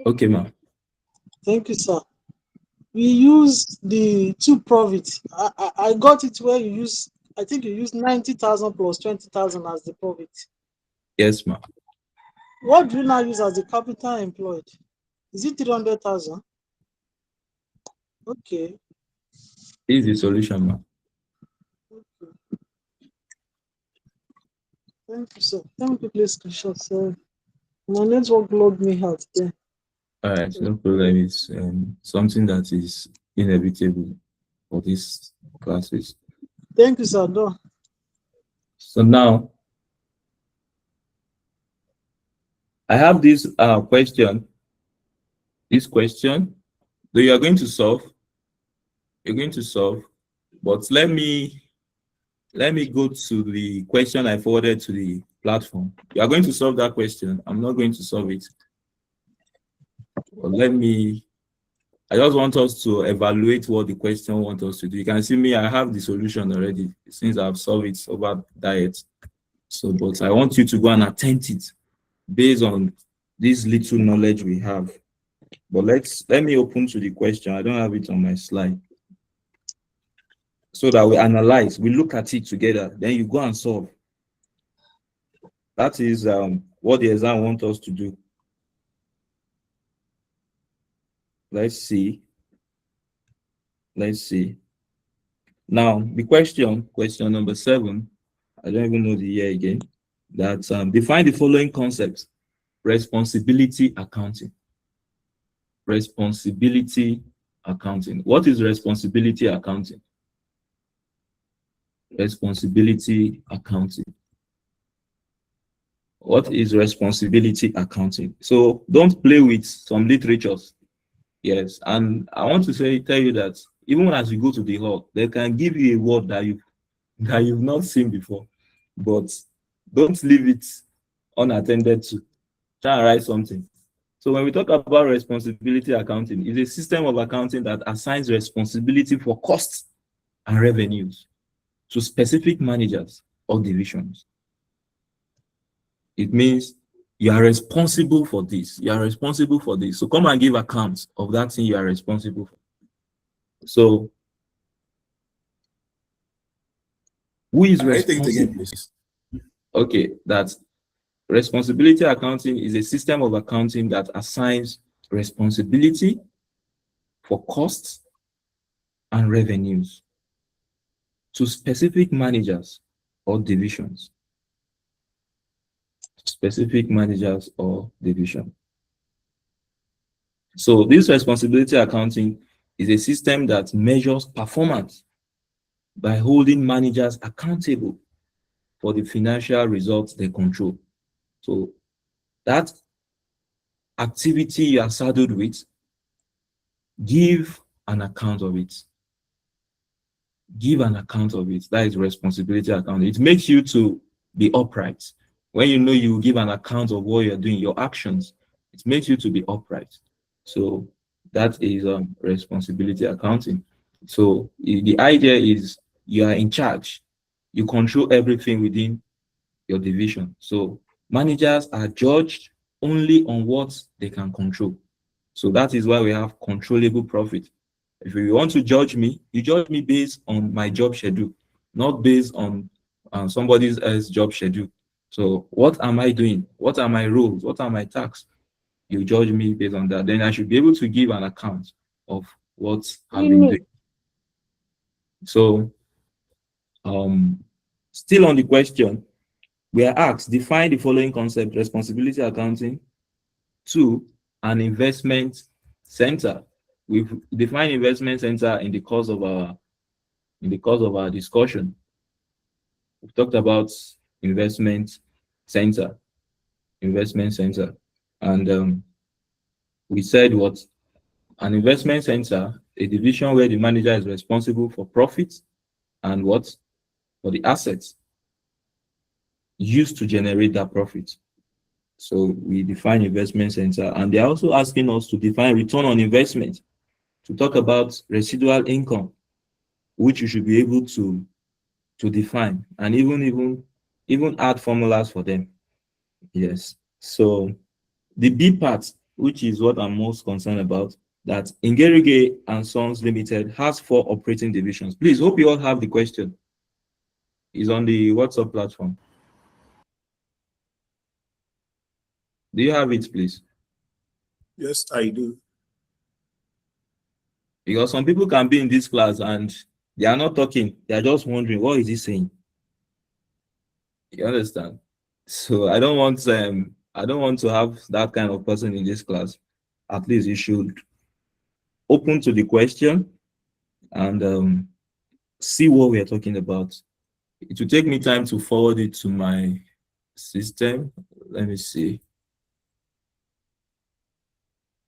S1: Okay, ma'am.
S7: Thank you, sir. We use the two profits. I got it where you use, I think you use 90,000 plus 20,000 as the profit.
S1: Yes, ma'am.
S7: What do you now use as the capital employed? Is it 300,000? Okay.
S1: This is the solution, ma'am.
S7: Okay. Thank you, sir. Thank you, please, screenshot, sir. My network logged me out there.
S1: All right, no problem. It's something that is inevitable for these classes.
S7: Thank you, sir. Done.
S1: So now, I have this question. This question that you are going to solve. You're going to solve, but let me go to the question I forwarded to the platform. You are going to solve that question. I'm not going to solve it. But I just want us to evaluate what the question wants us to do. You can see me, I have the solution already since I've solved it over diet. So, but I want you to go and attempt it based on this little knowledge we have. But let me open to the question. I don't have it on my slide. So that we analyze, we look at it together, then you go and solve. That is what the exam wants us to do. Let's see. Now, the question number 7, I don't even know the year again, that define the following concepts. Responsibility accounting. Responsibility accounting. What is responsibility accounting? Responsibility accounting. What is responsibility accounting? So don't play with some literatures. Yes, and I want to tell you that even as you go to the hall, they can give you a word that you've not seen before, but don't leave it unattended to. Try and write something. So when we talk about responsibility accounting, it's a system of accounting that assigns responsibility for costs and revenues to specific managers or divisions. It means you are responsible for this. You are responsible for this. So come and give accounts of that thing you are responsible for. So who is responsible?
S3: Again, please.
S1: Okay, that's responsibility accounting is a system of accounting that assigns responsibility for costs and revenues to specific managers or divisions. Specific managers or division. So this responsibility accounting is a system that measures performance by holding managers accountable for the financial results they control. So that activity you are saddled with, give an account of it. give an account of it. That is responsibility account. It makes you to be upright. When you know you give an account of what you're doing, your actions, it makes you to be upright. So that is responsibility accounting. So the idea is you are in charge. You control everything within your division. So managers are judged only on what they can control. So that is why we have controllable profit. If you want to judge me, you judge me based on my job schedule, not based on somebody else's job schedule. So what am I doing? What are my roles? What are my tasks? You judge me based on that. Then I should be able to give an account of what I've been doing. So still on the question, we are asked, define the following concept: responsibility accounting. 2, an investment center. We've defined investment center in the course of our discussion. We've talked about investment center, and we said what an investment center, a division where the manager is responsible for profits and what for the assets used to generate that profit. So we define investment center, and they're also asking us to define return on investment, to talk about residual income, which you should be able to define, and even add formulas for them. Yes. So the B part, which is what I'm most concerned about, that Ingerige and Sons Limited has 4 operating divisions. Please, hope you all have the question. It's on the WhatsApp platform. Do you have it, please?
S3: Yes, I do.
S1: Because some people can be in this class and they are not talking. They are just wondering, what is he saying? You understand? So I don't want to have that kind of person in this class. At least you should open to the question and see what we are talking about. It will take me time to forward it to my system. Let me see.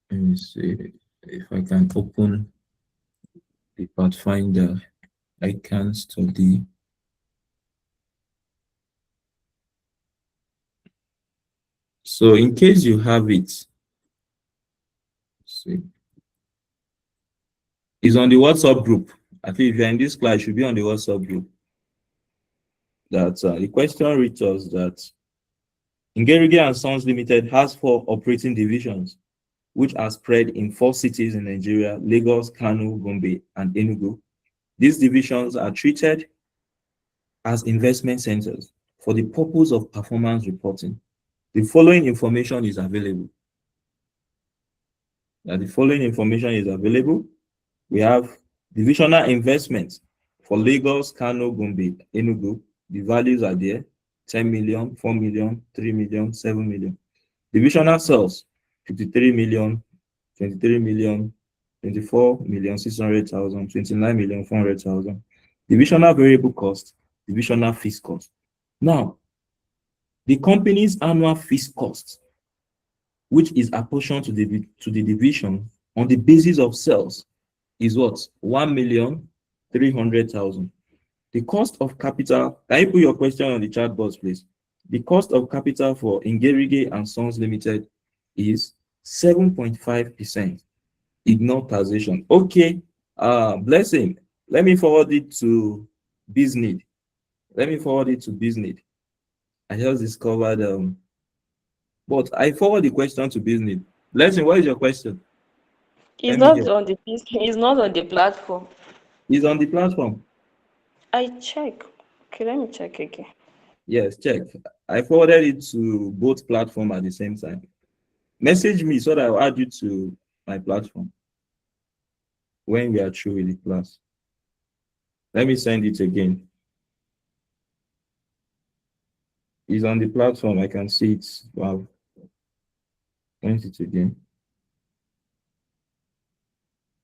S1: Let me see if I can open the Pathfinder. I can study. So in case you have it, see, it's on the WhatsApp group. I think if you're in this class, it should be on the WhatsApp group. That the question reads us that Ingerige and Sons Limited has 4 operating divisions, which are spread in 4 cities in Nigeria: Lagos, Kano, Gombe, and Enugu. These divisions are treated as investment centers for the purpose of performance reporting. The following information is available. We have divisional investments for Lagos, Kano, Gombe, Enugu. The values are there: 10 million, 4 million, 3 million, 7 million. Divisional sales: 53 million, 23 million, 24 million 600,000, 29 million 400,000. Divisional variable cost, divisional fixed cost. Now, the company's annual fixed cost, which is apportioned to the division on the basis of sales, is what? 1,300,000. The cost of capital, can you put your question on the chat box, please? The cost of capital for Ingerige and Sons Limited is 7.5%. Ignore taxation. Okay, Blessing, let me forward it to BizNeed. I just discovered, but I forward the question to BizNeed. Blessing, what is your question?
S8: It's
S1: Let me
S8: not
S1: hear.
S8: on the it's not on the platform.
S1: It's on the platform.
S8: I check. Okay, let me check again.
S1: Yes, check. I forwarded it to both platforms at the same time. Message me so that I'll add you to my platform when we are through with the class. Let me send it again. It's on the platform. I can see it. Wow. Send it again.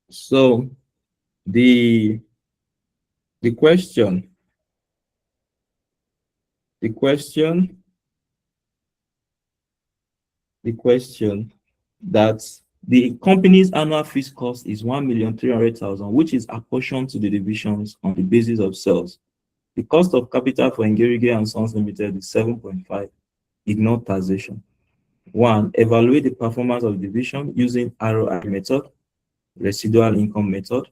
S1: So the question that The company's annual fixed cost is 1,300,000, which is apportioned to the divisions on the basis of sales. The cost of capital for Ngirige and Sons Limited is 7.5. Ignore taxation. 1. Evaluate the performance of the division using ROI method, residual income method.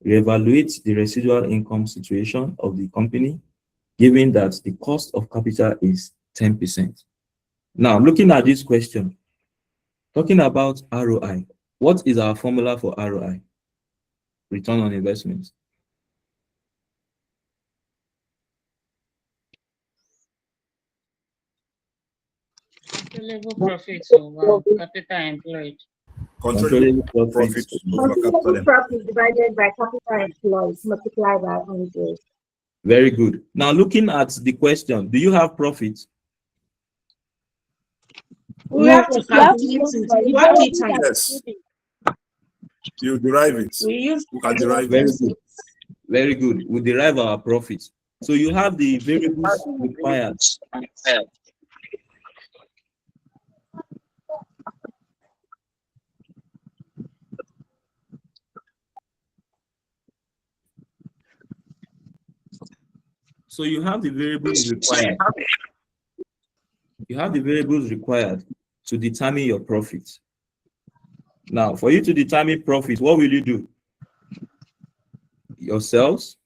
S1: Reevaluate the residual income situation of the company, given that the cost of capital is 10%. Now, looking at this question, talking about ROI, what is our formula for ROI? Return on investment.
S9: Controllable profits over capital employed.
S3: Controllable
S1: Controllable
S3: profits over capital
S2: Controllable
S3: employed.
S2: profit divided by capital employed multiplied by 100.
S1: Very good. Now, looking at the question, do you have profit?
S2: We
S4: No,
S2: have to
S4: yes, you have to
S2: calculate
S4: go
S2: it.
S4: for
S2: We
S4: it.
S2: work
S4: Don't
S2: it
S4: do
S2: out.
S4: that.
S3: Yes. You derive it.
S2: We use
S3: You can derive
S1: Very
S3: it.
S1: good. Very good. We derive our profit. So you have the variables required. So you have the variables required. You have the variables required to determine your profit. Now, for you to determine profit, what will you do? Your sales,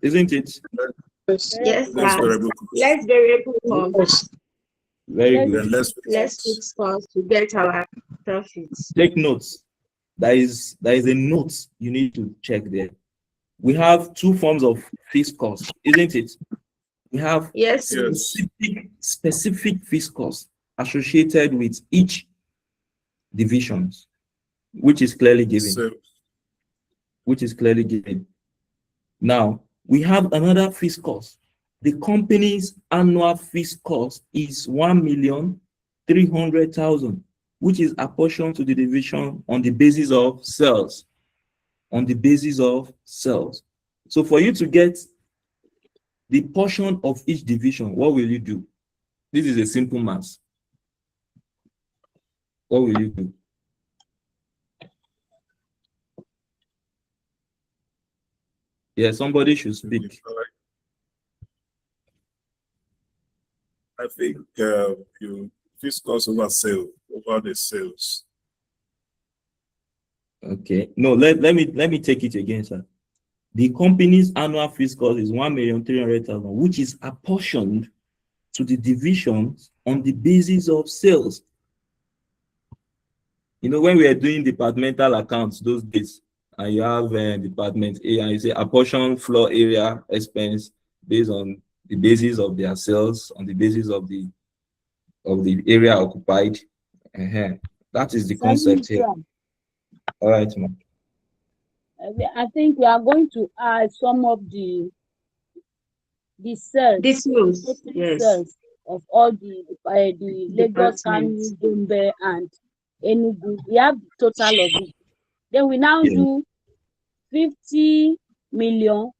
S1: isn't it?
S2: yes,
S3: Less
S2: sir.
S3: variable.
S2: Less variable cost,
S1: Very good.
S3: Then less
S2: less fixed cost to get our profits.
S1: Take notes. There is a note you need to check there. We have two forms of fixed cost, isn't it? We have
S2: Yes,
S3: Yes.
S1: specific fixed cost associated with each division, which is clearly given.
S3: So,
S1: Now, we have another fixed cost. The company's annual fixed cost is 1,300,000, which is apportioned to the division on the basis of sales. On the basis of sales. So for you to get the portion of each division, what will you do? This is a simple math. What will you do? Yeah, somebody should speak.
S3: I think you fixed cost over the sales.
S1: Okay. No, let me take it again, sir. The company's annual fixed cost is 1,300,000, which is apportioned to the divisions on the basis of sales. You know, when we are doing departmental accounts those days, and you have department A, and you say apportion floor area expense based on the basis of their sales, on the basis of the area occupied. That is the concept here. All right, ma'am.
S4: I think we are going to add some of the cells,
S2: this was yes.
S4: cells of all the Lagos, Kano, Gombe, and Enugu. We have the total of it. Then we now do 50 million,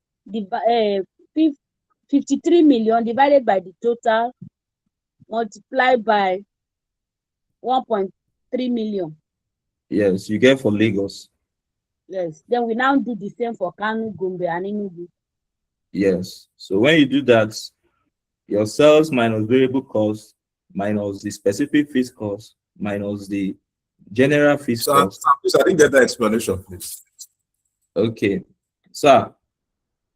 S4: 53 million divided by the total, multiplied by 1.3 million.
S1: Yes, you get for Lagos.
S4: Yes. Then we now do the same for Kano, Gombe, and Enugu.
S1: Yes. So when you do that, your sales minus variable cost minus the specific fixed cost minus the general fixed cost.
S3: I didn't get that explanation, please.
S1: Okay. Sir,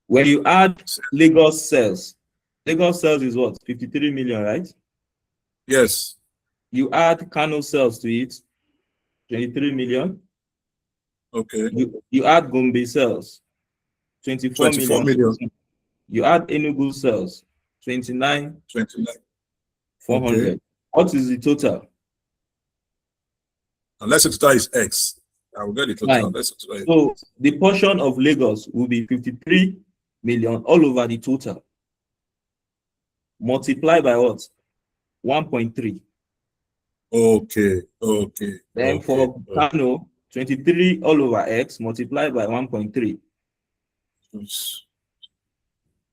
S1: when you add Lagos sales is what? 53 million, right?
S3: Yes.
S1: You add Kano sales to it, 23 million.
S3: Okay.
S1: You add Gombe sales, 24 million. You add Enugu sales, 29,400.
S3: Okay.
S1: What is the total?
S3: Unless the total is X, I will get the total.
S1: So the portion of Lagos will be 53 million all over the total. Multiply by what? 1.3.
S3: Okay.
S1: Then for Kano, 23 all over X multiplied by 1.3.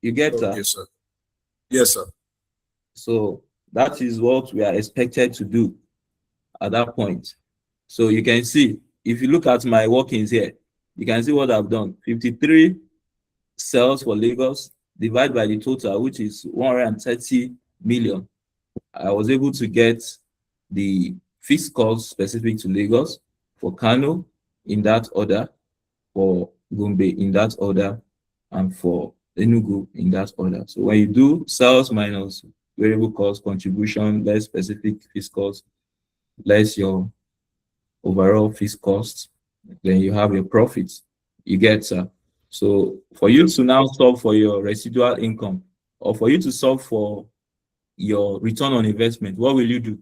S1: You get that?
S3: Okay, sir. Yes, sir.
S1: So that is what we are expected to do at that point. So you can see, if you look at my workings here, you can see what I've done. 53 cells for Lagos, divide by the total, which is 130 million. I was able to get the fixed cost specific to Lagos, for Kano in that order, for Gombe in that order, and for Enugu in that order. So when you do sales minus variable cost contribution, less specific fixed cost, less your overall fixed cost, then you have your profits. You get, sir. So for you to now solve for your residual income, or for you to solve for your return on investment, what will you do?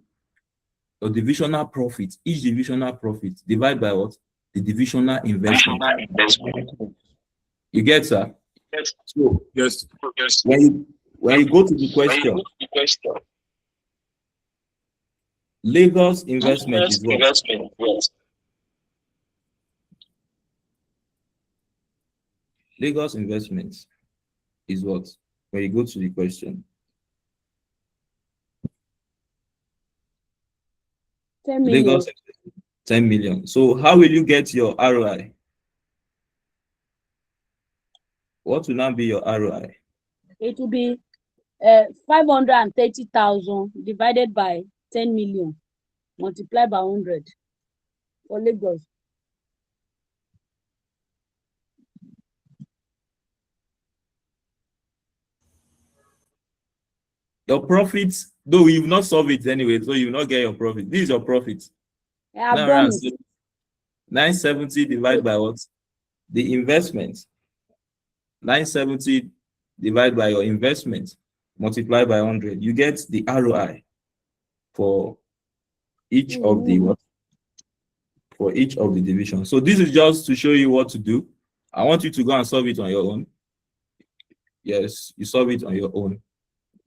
S1: Your divisional profit, each divisional profit, divide by what? The divisional investment. You get, sir? So
S3: Yes.
S1: when you go to the question, Lagos investment is what? Lagos investment is what? When you go to the question.
S4: 10 million.
S1: Lagos 10 million. So how will you get your ROI? What will now be your ROI?
S4: It will be 530,000 divided by 10 million multiplied by 100 for Lagos.
S1: Your profits, though you've not solved it anyway, so you will not get your profit. This is your profit.
S4: I've done it.
S1: 970 divided by what? The investment. 970 divided by your investment multiplied by 100. You get the ROI for each of the what? For each of the divisions. So this is just to show you what to do. I want you to go and solve it on your own. Yes, you solve it on your own.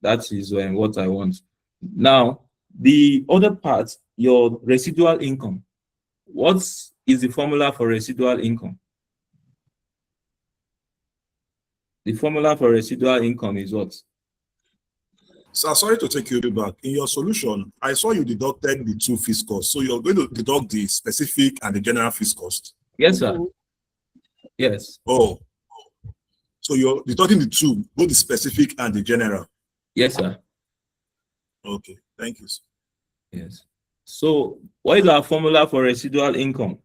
S1: That is what I want. Now, the other part, your residual income. What is the formula for residual income? The formula for residual income is what?
S3: So sorry to take you back. In your solution, I saw you deducted the two fixed costs. So you're going to deduct the specific and the general fixed cost.
S1: Yes, sir. Yes.
S3: Oh. So you're deducting the two, both the specific and the general.
S1: Yes, sir.
S3: Okay. Thank you, sir.
S1: Yes. So what is our formula for residual income?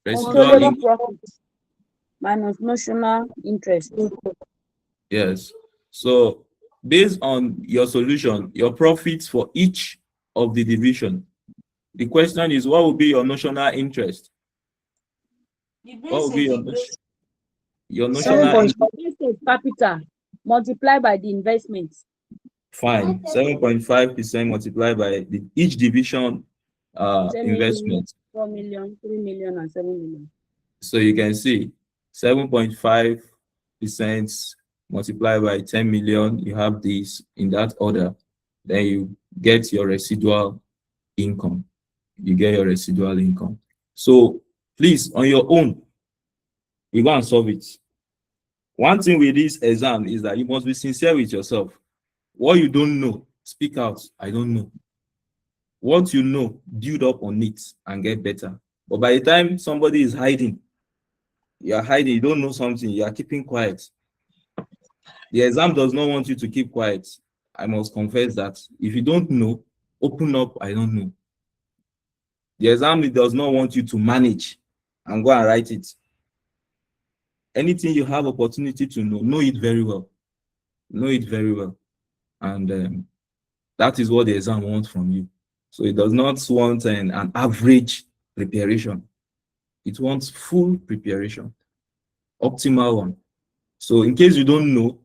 S4: Residual profit minus notional interest.
S1: Yes. So based on your solution, your profits for each of the division, the question is, what will be your notional interest? What will be your notional interest?
S4: Capital multiplied by the investment.
S1: Fine. 7.5% multiplied by each division investment.
S4: 4 million, 3 million, and 7 million.
S1: So you can see 7.5% multiplied by 10 million. You have this in that order. Then you get your residual income. You get your residual income. So please, on your own, you go and solve it. One thing with this exam is that you must be sincere with yourself. What you don't know, speak out. I don't know. What you know, build up on it and get better. But by the time somebody is hiding, you are hiding, you don't know something, you are keeping quiet. The exam does not want you to keep quiet. I must confess that. If you don't know, open up, I don't know. The exam does not want you to manage and go and write it. Anything you have opportunity to know it very well. Know it very well. And that is what the exam wants from you. So it does not want an average preparation. It wants full preparation, optimal one. So in case you don't know,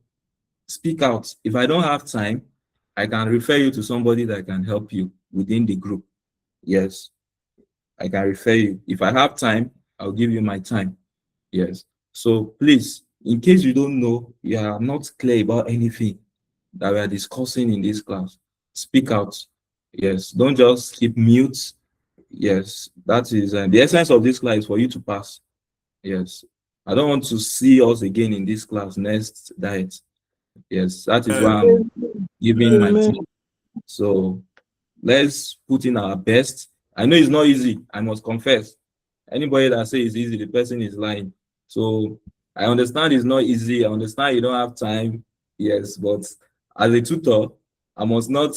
S1: speak out. If I don't have time, I can refer you to somebody that can help you within the group. Yes, I can refer you. If I have time, I'll give you my time. Yes. So please, in case you don't know, you are not clear about anything that we are discussing in this class, speak out. Yes, don't just keep mute. Yes, that is the essence of this class is for you to pass. Yes, I don't want to see us again in this class next diet. Yes, that is why I'm giving my team. So let's put in our best. I know it's not easy, I must confess. Anybody that says it's easy, the person is lying. So I understand it's not easy. I understand you don't have time. Yes, but as a tutor, I must not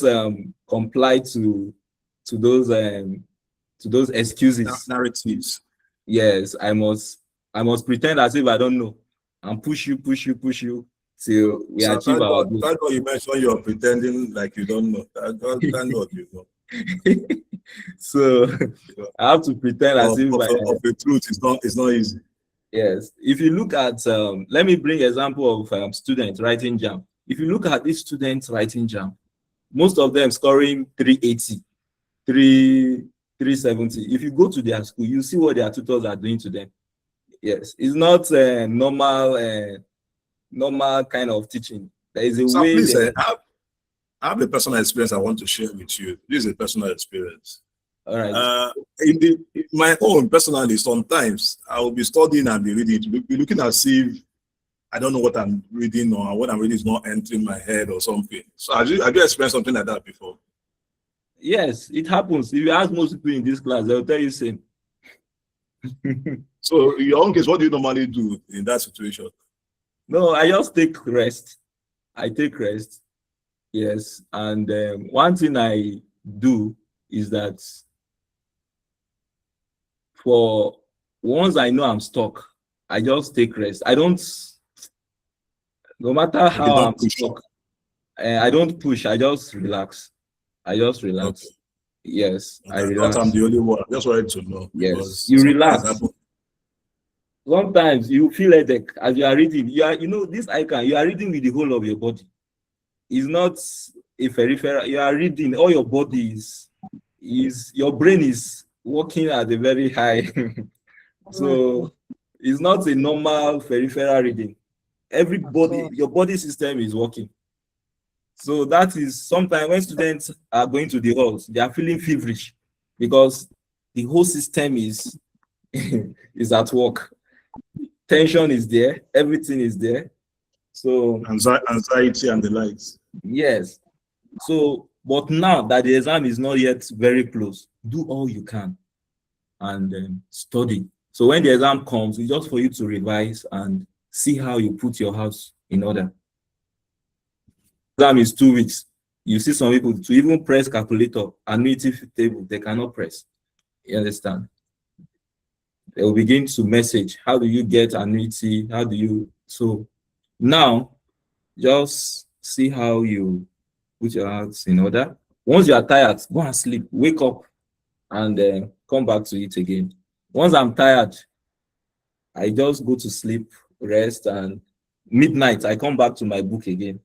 S1: comply to those excuses.
S3: Narratives.
S1: Yes, I must pretend as if I don't know and push you till we
S3: So
S1: achieve our goal.
S3: thank God you mentioned you're pretending like you don't know. Thank God you know.
S1: So I have to pretend as if
S3: Of the truth, it's not easy.
S1: yes. If you look at let me bring example of students writing jam. If you look at these students writing jam, most of them scoring 380, 370. If you go to their school, you see what their tutors are doing to them. Yes, it's not normal kind of teaching. There is a
S3: So
S1: way.
S3: please, I have a personal experience I want to share with you. This is a personal experience.
S1: All right.
S3: In my own personally, sometimes I will be studying and be reading, to be looking as if I don't know what I'm reading or what I'm reading is not entering my head or something. So have you experienced something like that before?
S1: Yes, it happens. If you ask most people in this class, they'll tell you same.
S3: So in your own case, what do you normally do in that situation?
S1: No, I just take rest. I take rest. Yes, and one thing I do is that for once I know I'm stuck, I just take rest. I don't, no matter how I'm stuck, I don't push. I just relax. I just relax.
S3: Okay.
S1: Yes,
S3: Okay.
S1: I relax.
S3: I'm the only one. I just wanted to know.
S1: Yes, you relax. Sometimes you feel headache as you are reading. This icon, you are reading with the whole of your body. It's not a peripheral. You are reading, all your body is your brain is working at a very high. So it's not a normal peripheral reading. Everybody, your body system is working. So that is sometimes when students are going to the halls, they are feeling feverish because the whole system is is at work. Tension is there, everything is there. So
S3: anxiety and the likes.
S1: Yes. So, but now that the exam is not yet very close, do all you can and study. So when the exam comes, it's just for you to revise and see how you put your house in order. Exam is 2 weeks. You see some people to even press calculator, annuity table, they cannot press. You understand? They will begin to message, how do you get annuity? How do you? So now, just see how you put your house in order. Once you are tired, go and sleep. Wake up and come back to it again. Once I'm tired, I just go to sleep, rest, and midnight, I come back to my book again.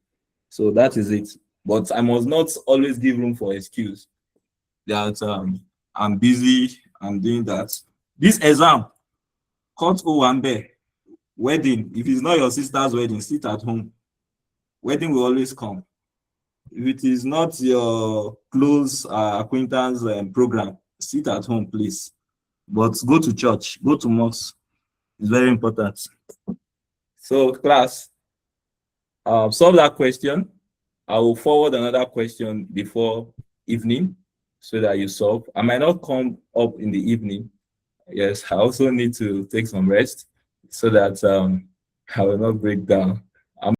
S1: So that is it. But I must not always give room for excuse that I'm busy, I'm doing that. This exam, Court Owambe, wedding, if it's not your sister's wedding, sit at home. Wedding will always come. If it is not your close acquaintance program, sit at home, please. But go to church, go to mosque. It's very important. So, class, solve that question. I will forward another question before evening so that you solve. I might not come up in the evening. Yes, I also need to take some rest so that I will not break down.